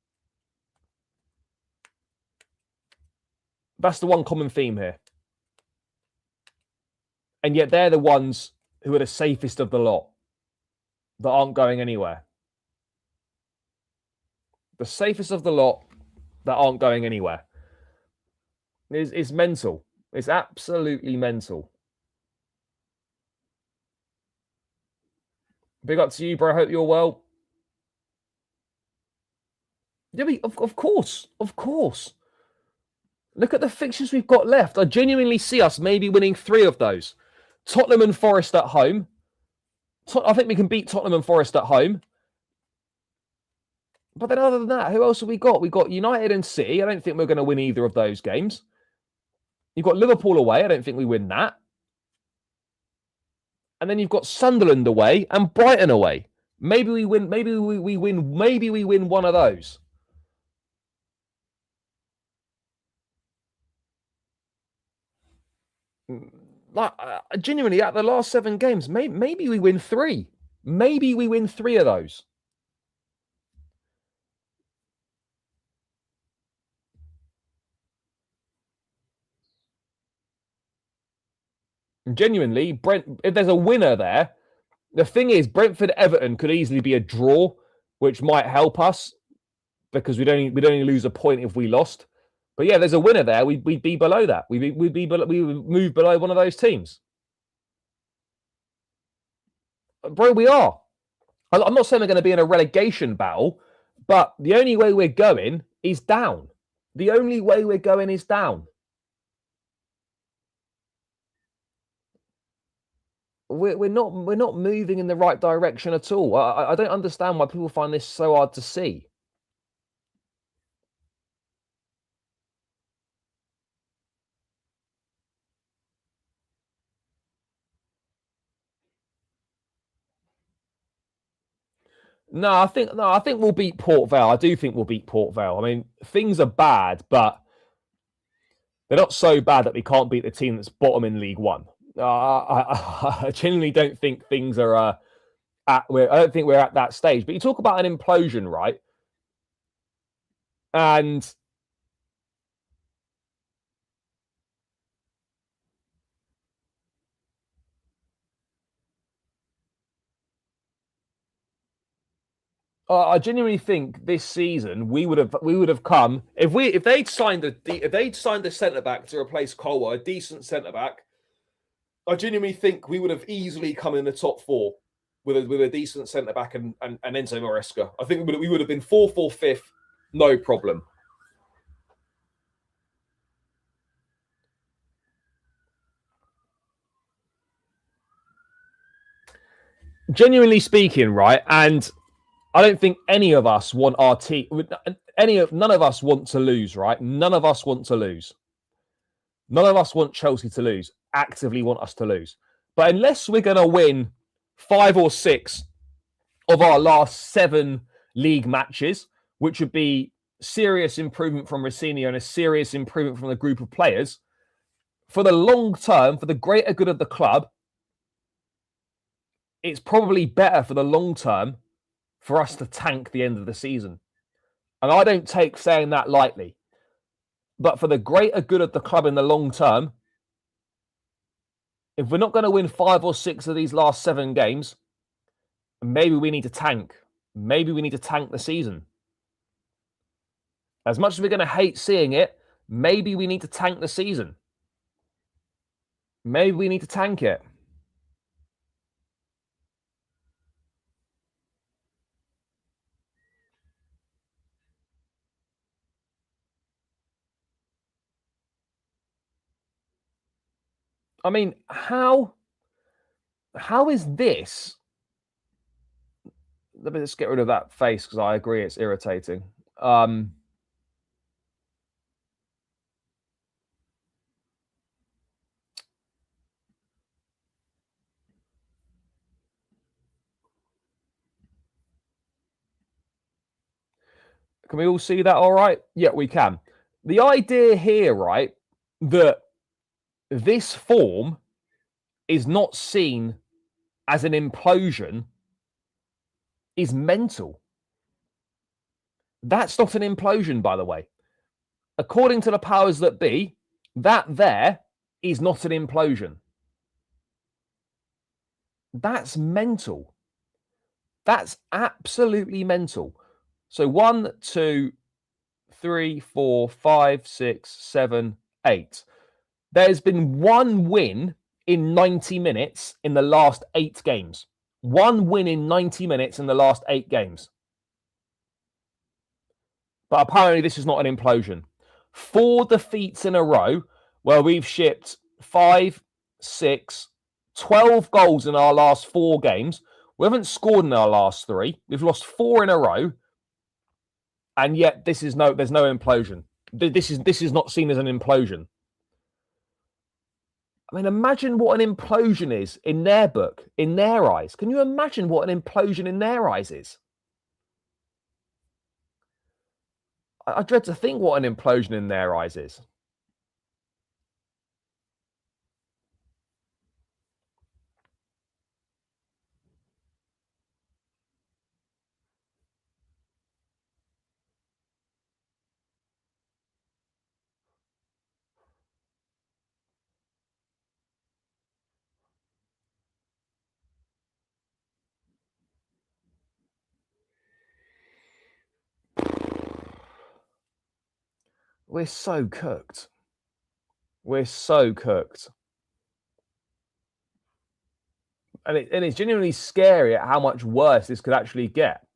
S1: That's the one common theme here. And yet they're the ones who are the safest of the lot that aren't going anywhere. The safest of the lot that aren't going anywhere. It's mental. It's absolutely mental. Big up to you, bro. I hope you're well. Yeah, of course. Of course. Look at the fixtures we've got left. I genuinely see us maybe winning 3 of those. Tottenham and Forest at home. I think we can beat Tottenham and Forest at home. But then other than that, who else have we got? We've got United and City. I don't think we're going to win either of those games. You've got Liverpool away. I don't think we win that. And then you've got Sunderland away and Brighton away. Maybe we win. Maybe we win. Maybe we win one of those. Like genuinely, at the last 7 games, maybe we win 3. Maybe we win 3 of those. Genuinely, if there's a winner there, the thing is, Brentford Everton could easily be a draw, which might help us because we'd only lose a point if we lost. But yeah, there's a winner there. We'd be below that. We would move below one of those teams. Bro, we are. I'm not saying we're going to be in a relegation battle, but the only way we're going is down. The only way we're going is down. We're not moving in the right direction at all. I don't understand why people find this so hard to see. No, I think we'll beat Port Vale. I do think we'll beat Port Vale. I mean, things are bad, but they're not so bad that we can't beat the team that's bottom in League One. I genuinely don't think things are I don't think we're at that stage. But you talk about an implosion, right? And I genuinely think this season we would have come if they'd signed a centre back to replace Colwell, a decent centre back. I genuinely think we would have easily come in the top 4 with a decent centre back and Enzo Maresca. I think we would have been 4th or 5th, no problem. genuinely speaking, right? And I don't think any of us want our team. None of us want to lose, right? None of us want to lose. None of us want Chelsea to lose. Actively want us to lose. But unless we're going to win 5 or 6 of our last 7 league matches, which would be serious improvement from Rosenior and a serious improvement from the group of players, for the long term, for the greater good of the club, it's probably better for the long term for us to tank the end of the season. And I don't take saying that lightly. But for the greater good of the club in the long term, if we're not going to win 5 or 6 of these last 7 games, maybe we need to tank. Maybe we need to tank the season. As much as we're going to hate seeing it, maybe we need to tank the season. Maybe we need to tank it. I mean, how is this? Let me just get rid of that face because I agree it's irritating. Can we all see that all right? Yeah, we can. The idea here, right, that this form is not seen as an implosion is mental. That's not an implosion, by the way. According to the powers that be, that there is not an implosion. That's mental. That's absolutely mental. So 1, 2, 3, 4, 5, 6, 7, 8. There's been one win in 90 minutes in the last 8 games. One win in 90 minutes in the last 8 games. But apparently this is not an implosion. 4 defeats in a row where we've shipped 5, 6, 12 goals in our last 4 games. We haven't scored in our last 3. We've lost 4 in a row. And yet there's no implosion. This is not seen as an implosion. I mean, imagine what an implosion is in their book, in their eyes. Can you imagine what an implosion in their eyes is? I dread to think what an implosion in their eyes is. We're so cooked. We're so cooked. And it's genuinely scary at how much worse this could actually get.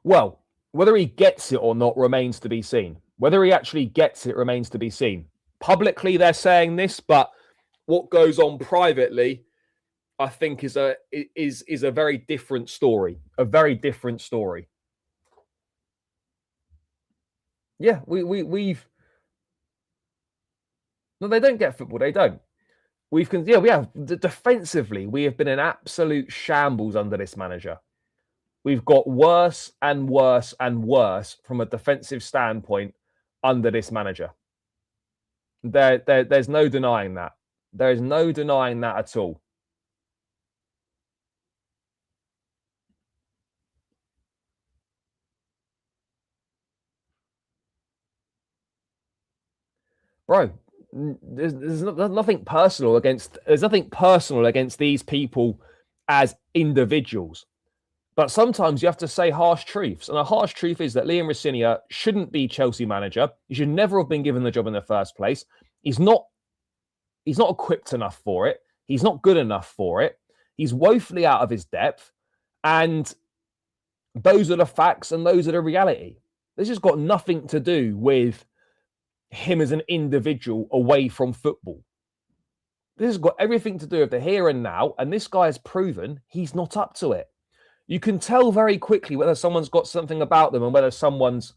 S1: Well, whether he gets it or not remains to be seen. Whether he actually gets it remains to be seen. Publicly, they're saying this, but what goes on privately, I think, is a very different story. A very different story. Yeah, we've no, they don't get football. They don't. We have defensively. We have been an absolute shambles under this manager. We've got worse and worse and worse from a defensive standpoint under this manager. There's no denying that. There is no denying that at all. Bro, there's nothing personal against. There's nothing personal against these people as individuals. But sometimes you have to say harsh truths. And a harsh truth is that Liam Rosenior shouldn't be Chelsea manager. He should never have been given the job in the first place. He's not equipped enough for it. He's not good enough for it. He's woefully out of his depth. And those are the facts and those are the reality. This has got nothing to do with him as an individual away from football. This has got everything to do with the here and now, and this guy has proven he's not up to it. You can tell very quickly whether someone's got something about them and whether someone's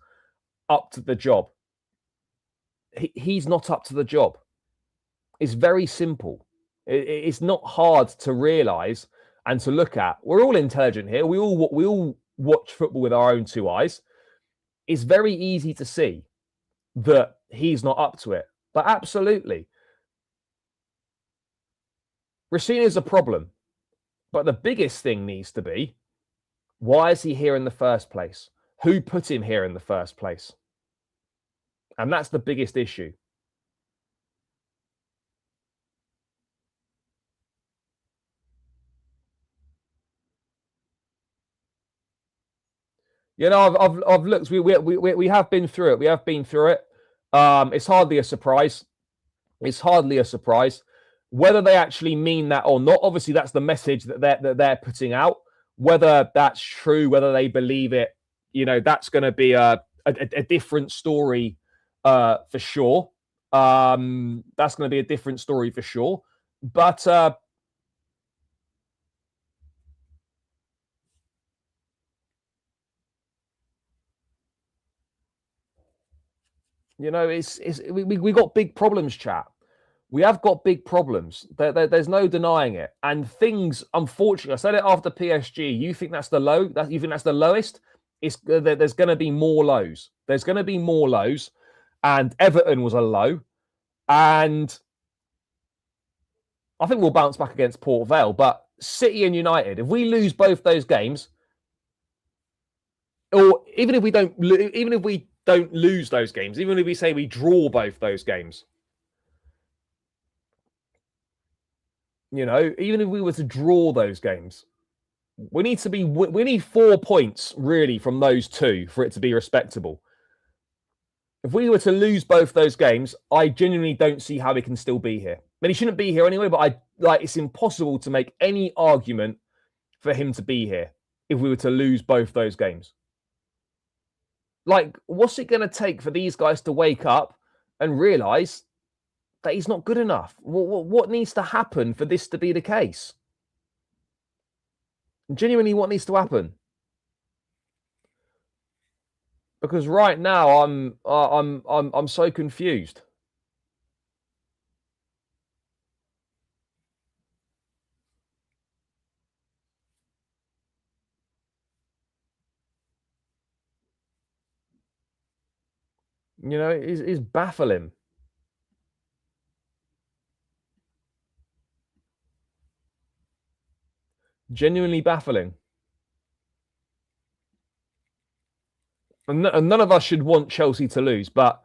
S1: up to the job. He's not up to the job. It's very simple. It's not hard to realize and to look at. We're all intelligent here. We all watch football with our own two eyes. It's very easy to see that he's not up to it. But absolutely, Rosenior is a problem. But the biggest thing needs to be, why is he here in the first place? Who put him here in the first place? And that's the biggest issue. You know, I've looked. We have been through it. We have been through it. It's hardly a surprise. It's hardly a surprise. Whether they actually mean that or not, obviously that's the message that they're putting out. Whether that's true, whether they believe it, you know, that's going to be a different story for sure. That's going to be a different story for sure. But you know, we got big problems, chat. We have got big problems. There's no denying it. And things, unfortunately, I said it after PSG. You think that's the low? You think that's the lowest? There's going to be more lows. There's going to be more lows. And Everton was a low. And I think we'll bounce back against Port Vale. But City and United, if we lose both those games, or even if we don't lose those games, even if we say we draw both those games, you know, even if we were to draw those games, we need 4 points really from those two for it to be respectable. If we were to lose both those games, I genuinely don't see how we can still be here. I mean, he shouldn't be here anyway, but it's impossible to make any argument for him to be here if we were to lose both those games. Like, what's it going to take for these guys to wake up and realize that he's not good enough? What needs to happen for this to be the case? Genuinely, what needs to happen? Because right now I'm so confused. You know, it's baffling. Genuinely baffling. And none of us should want Chelsea to lose, but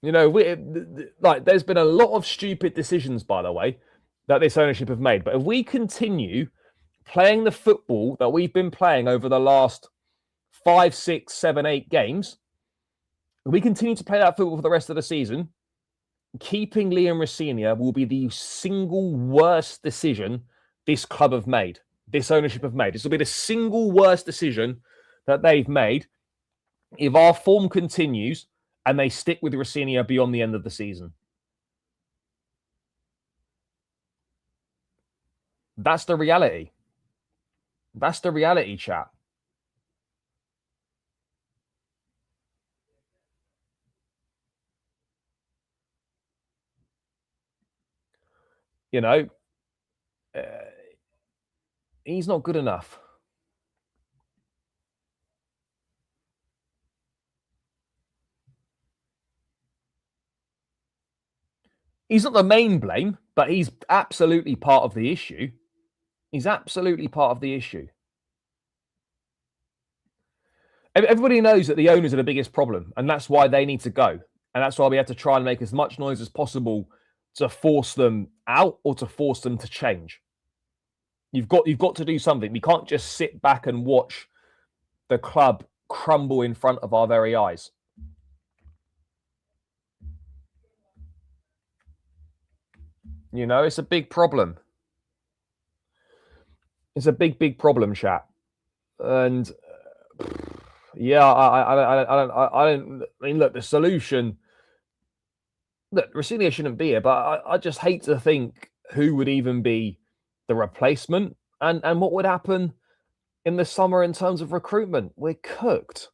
S1: you know, there's been a lot of stupid decisions, by the way, that this ownership have made. But if we continue playing the football that we've been playing over the last 5, 6, 7, 8 games, if we continue to play that football for the rest of the season, keeping Liam Rosenior will be the single worst decision this club have made, this ownership have made. This will be the single worst decision that they've made if our form continues and they stick with Rosenior beyond the end of the season. That's the reality. That's the reality, chat. You know, he's not good enough. He's not the main blame, but he's absolutely part of the issue. He's absolutely part of the issue. Everybody knows that the owners are the biggest problem, and that's why they need to go. And that's why we have to try and make as much noise as possible to force them out or to force them to change. You've got to do something. We can't just sit back and watch the club crumble in front of our very eyes. You know, it's a big problem. It's a big problem, chat. And yeah, I don't. I mean, look, the solution. Look, Rosenior shouldn't be here, but I just hate to think who would even be the replacement and what would happen in the summer in terms of recruitment. We're cooked.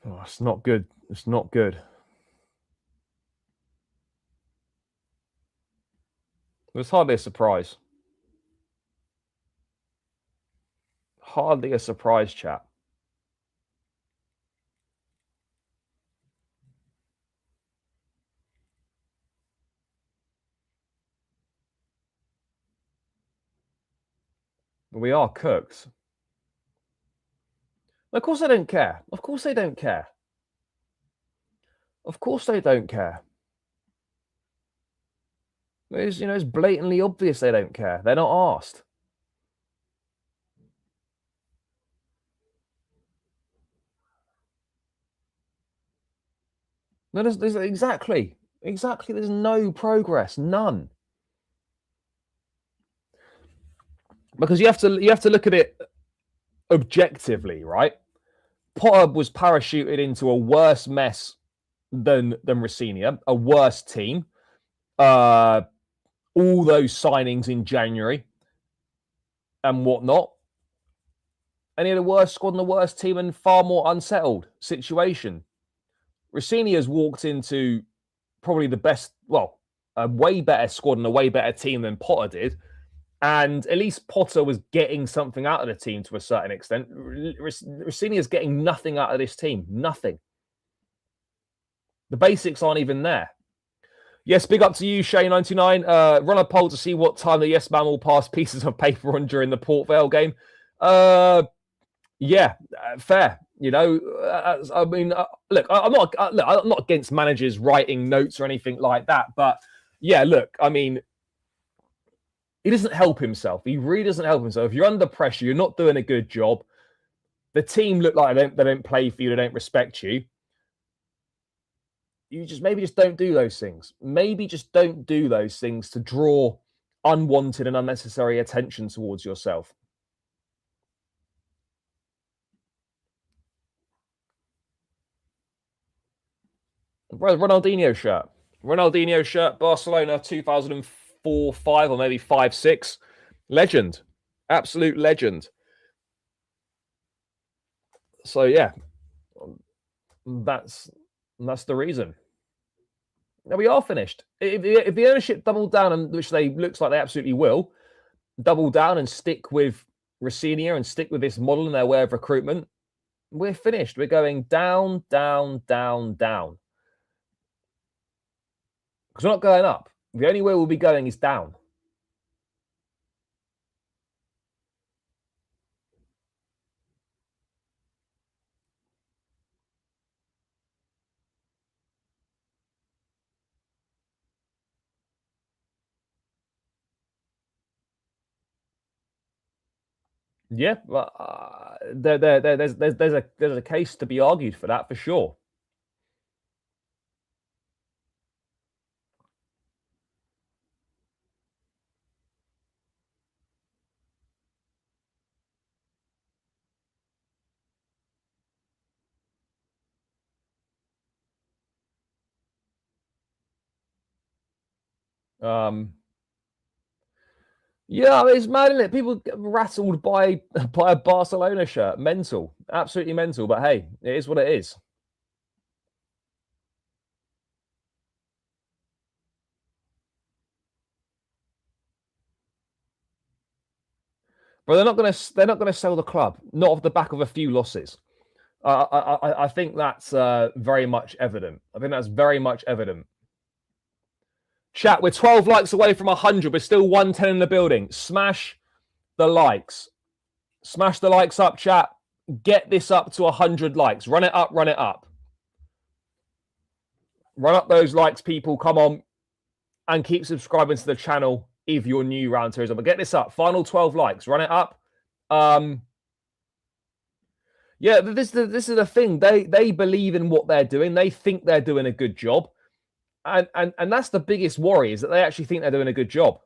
S1: Oh, it's not good. It's not good. It was hardly a surprise. Hardly a surprise, chat. We are cooked. Of course they don't care. Of course they don't care. Of course they don't care. It's blatantly obvious they don't care. They're not asked. No, there's exactly. There's no progress, none. Because you have to look at it objectively, right? Potter was parachuted into a worse mess than Rosenior, a worse team. All those signings in January and whatnot. And he had a worse squad and a worse team and far more unsettled situation. Rosenior's walked into probably the best, well, a way better squad and a way better team than Potter did. And at least Potter was getting something out of the team to a certain extent. Rosenior's getting nothing out of this team. Nothing. The basics aren't even there. Yes, big up to you, Shay99. Run a poll to see what time the Yes Man will pass pieces of paper on during the Port Vale game. Yeah, fair. I mean, look, I'm not against managers writing notes or anything like that, but yeah, look, I mean, he doesn't help himself. He really doesn't help himself. If you're under pressure, you're not doing a good job. The team look like they don't play for you. They don't respect you. You maybe just don't do those things. Maybe just don't do those things to draw unwanted and unnecessary attention towards yourself. Ronaldinho shirt, Barcelona 2004, 5, or maybe 5, 6. Legend. Absolute legend. So yeah, that's the reason. Now we are finished. If the ownership double down, and which they looks like they absolutely will, double down and stick with Rosenior and stick with this model and their way of recruitment, we're finished. We're going down, down, down, down. Because we're not going up. The only way we'll be going is down. Yeah, but there's a case to be argued for that for sure. Yeah, I mean, it's mad, isn't it? People get rattled by a Barcelona shirt. Mental, absolutely mental. But hey, it is what it is. But they're not going to sell the club, not off the back of a few losses. I think that's very much evident. I think that's very much evident. Chat, we're 12 likes away from 100. We're still 110 in the building. Smash the likes. Smash the likes up, chat. Get this up to 100 likes. Run it up, run it up. Run up those likes, people. Come on. And keep subscribing to the channel if you're new round tourism. But get this up. Final 12 likes. Run it up. Yeah, this is the thing. They believe in what they're doing. They think they're doing a good job. And that's the biggest worry, is that they actually think they're doing a good job.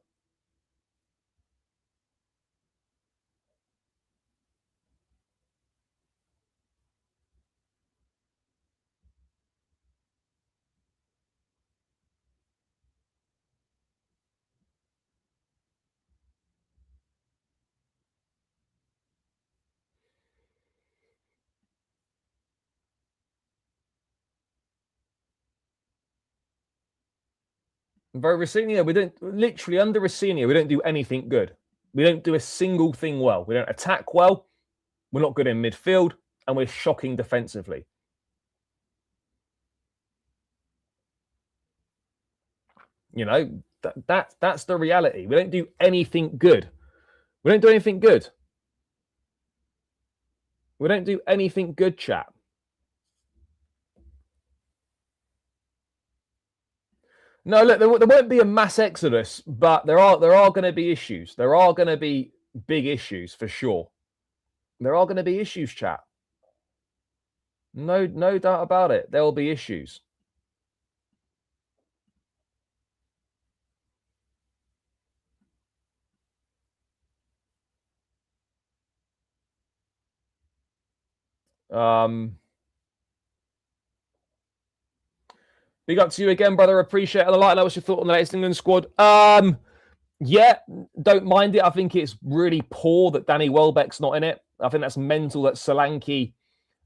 S1: Very Rosenior, we don't literally under Rosenior, we don't do anything good. We don't do a single thing well. We don't attack well. We're not good in midfield, and we're shocking defensively. You know, that's the reality. We don't do anything good. We don't do anything good. We don't do anything good, chap. No, look, there won't be a mass exodus, but there are going to be issues. There are going to be big issues for sure. There are going to be issues, chat. No doubt about it. There will be issues. Big up to you again, brother. Appreciate it a lot. And what's your thought on the latest England squad? Yeah, don't mind it. I think it's really poor that Danny Welbeck's not in it. I think that's mental that Solanke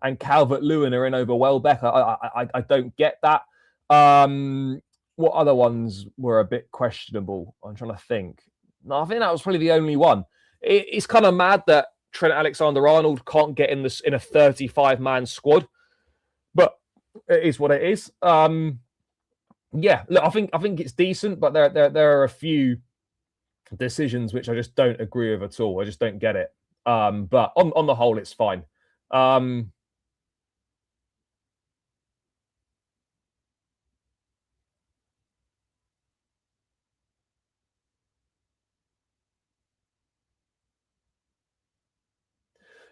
S1: and Calvert-Lewin are in over Welbeck. I don't get that. What other ones were a bit questionable? I'm trying to think. No, I think that was probably the only one. It's kind of mad that Trent Alexander-Arnold can't get in a 35-man squad, but it is what it is. Yeah, look, I think it's decent, but there are a few decisions which I just don't agree with at all. I just don't get it. But on the whole, it's fine.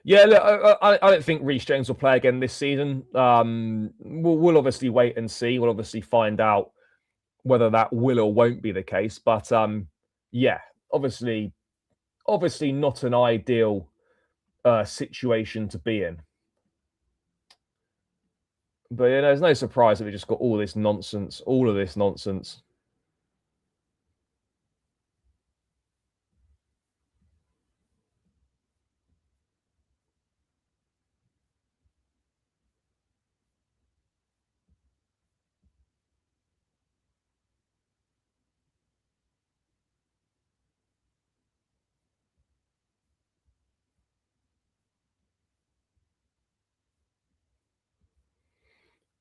S1: Yeah, look, I don't think Reece James will play again this season. We'll obviously wait and see. We'll obviously find out whether that will or won't be the case. But yeah, obviously not an ideal situation to be in. But yeah, there's no surprise that we just got all of this nonsense.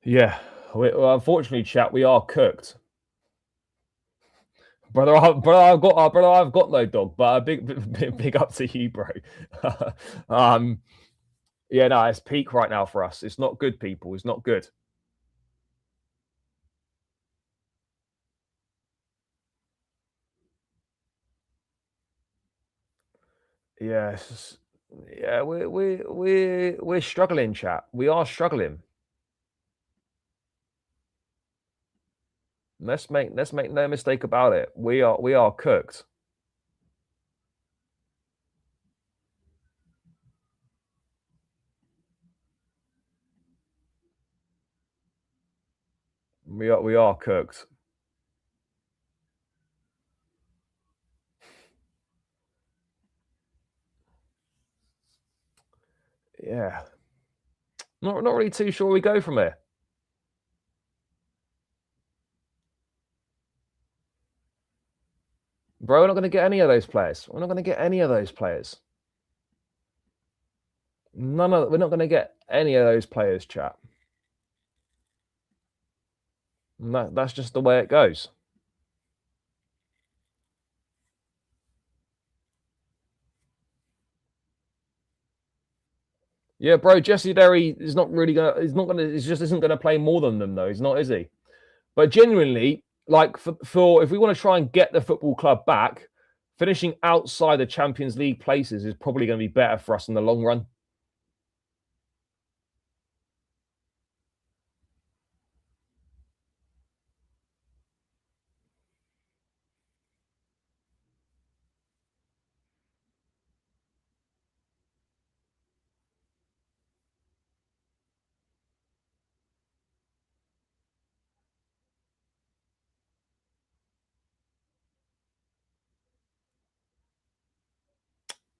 S1: Yeah, well, unfortunately, chat, we are cooked. Brother, I've got no dog, but a big up to you, bro. Yeah, no, it's peak right now for us. It's not good, people. It's not good. Yeah, yeah, we're struggling, chat. We are struggling. Let's make no mistake about it. We are cooked. We are cooked. Yeah. Not really too sure where we go from here. Bro, we're not going to get any of those players. We're not going to get any of those players. We're not going to get any of those players, chat. And that's just the way it goes. Yeah, bro, Jesse Derry is not really gonna. He's not gonna. He just isn't gonna play more than them, though. He's not, is he? But genuinely, like for if we want to try and get the football club back, finishing outside the Champions League places is probably going to be better for us in the long run.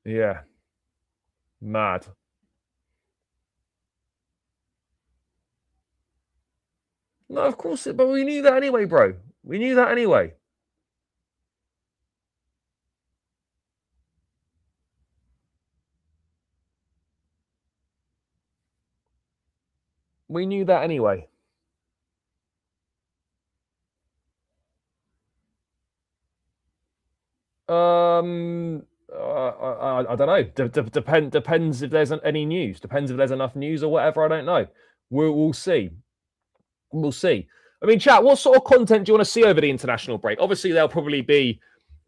S1: Yeah, mad. No, of course, but we knew that anyway, bro. We knew that anyway. We knew that anyway. I don't know. Depends if there's any news. Depends if there's enough news or whatever. I don't know. We'll see. We'll see. I mean, chat. What sort of content do you want to see over the international break? Obviously, there'll probably be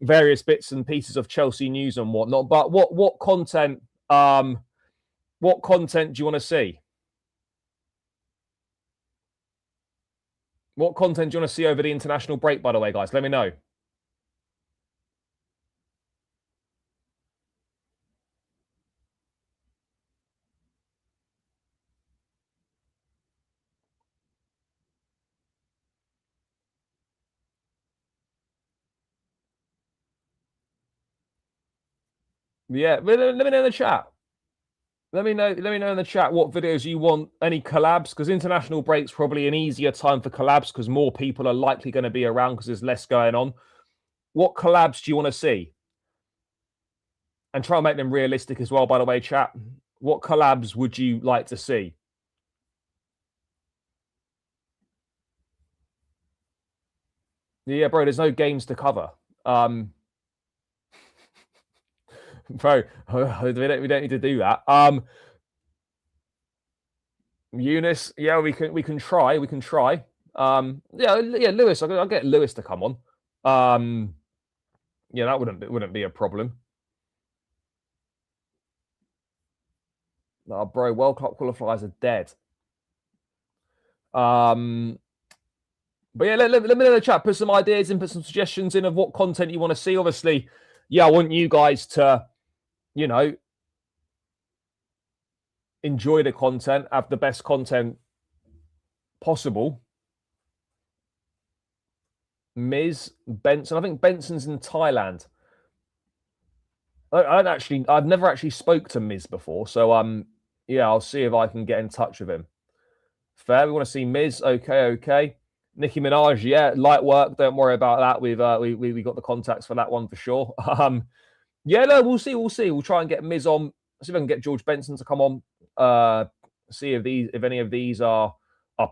S1: various bits and pieces of Chelsea news and whatnot. But what content? What content do you want to see? What content do you want to see over the international break? By the way, guys, let me know. Yeah, let me know in the chat. Let me know. Let me know in the chat what videos you want. Any collabs? Because international break's probably an easier time for collabs because more people are likely going to be around because there's less going on. What collabs do you want to see? And try and make them realistic as well. By the way, chat. What collabs would you like to see? Yeah, bro. There's no games to cover. Bro, we don't need to do that. Eunice, yeah, we can try. We can try. Yeah, Lewis. I'll get Lewis to come on. Yeah, that wouldn't be a problem. Oh, bro, World Cup qualifiers are dead. But yeah, let me know in the chat. Put some ideas in, put some suggestions in of what content you want to see. Obviously, yeah, I want you guys to, you know, enjoy the content, have the best content possible. Miz, Benson. I think Benson's in Thailand. I've never actually spoke to Miz before, so yeah, I'll see if I can get in touch with him. Fair. We want to see Miz. Okay. Nicki Minaj, yeah, light work. Don't worry about that. We've we got the contacts for that one for sure. Yeah, no, we'll see. We'll try and get Miz on. See if I can get George Benson to come on. See if any of these are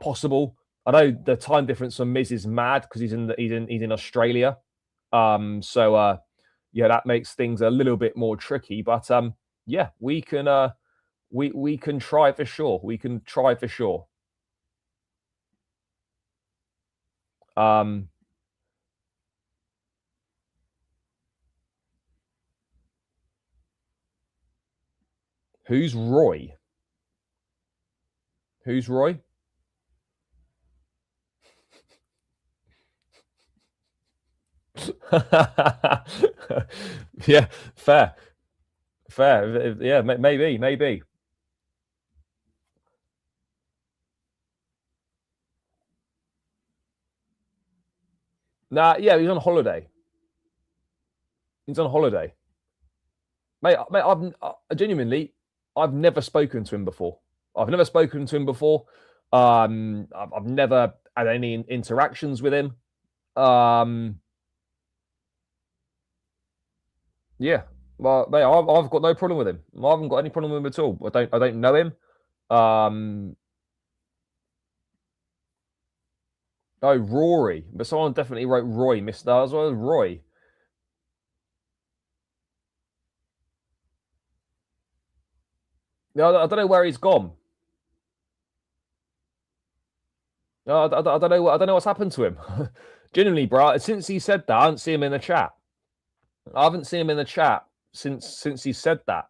S1: possible. I know the time difference for Miz is mad because he's in Australia. So yeah, that makes things a little bit more tricky. But yeah, we can we can try for sure. We can try for sure. Who's Roy? Who's Roy? Yeah, fair. Yeah, maybe. Nah, yeah, he's on holiday. He's on holiday, mate. Genuinely, I've never spoken to him before. I've never spoken to him before. I've never had any interactions with him. Yeah, Well, mate, I've got no problem with him. I haven't got any problem with him at all. I don't know him. Oh, Rory, but someone definitely wrote Roy, Mister as well as Roy. No, I don't know where he's gone. No, I don't know. I don't know what's happened to him. Genuinely, bro. Since he said that, I haven't seen him in the chat. I haven't seen him in the chat since he said that.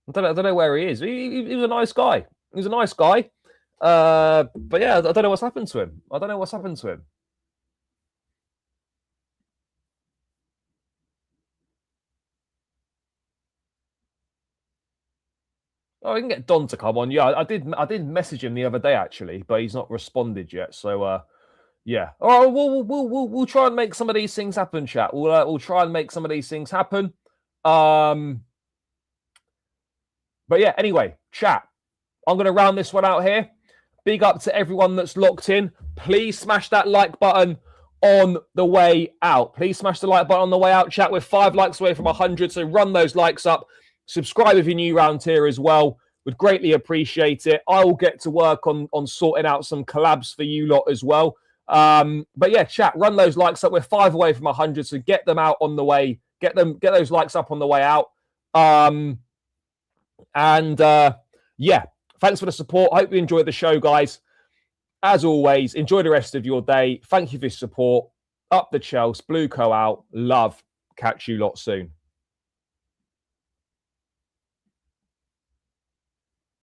S1: I don't know where he is. He was a nice guy. He was a nice guy. But yeah, I don't know what's happened to him. I don't know what's happened to him. Oh, we can get Don to come on. Yeah, I did message him the other day actually, but he's not responded yet. So yeah. All right, we'll try and make some of these things happen, chat. We'll try and make some of these things happen. But yeah, anyway, chat. I'm gonna round this one out here. Big up to everyone that's locked in. Please smash that like button on the way out. Please smash the like button on the way out, chat. We're 5 likes away from 100, so run those likes up. Subscribe if you're new around here as well. Would greatly appreciate it. I will get to work on sorting out some collabs for you lot as well. But yeah, chat, run those likes up. We're 5 away from 100, so get them out on the way. Get those likes up on the way out. Yeah, thanks for the support. I hope you enjoyed the show, guys. As always, enjoy the rest of your day. Thank you for your support. Up the Chelsea, Blue Co out. Love. Catch you lot soon.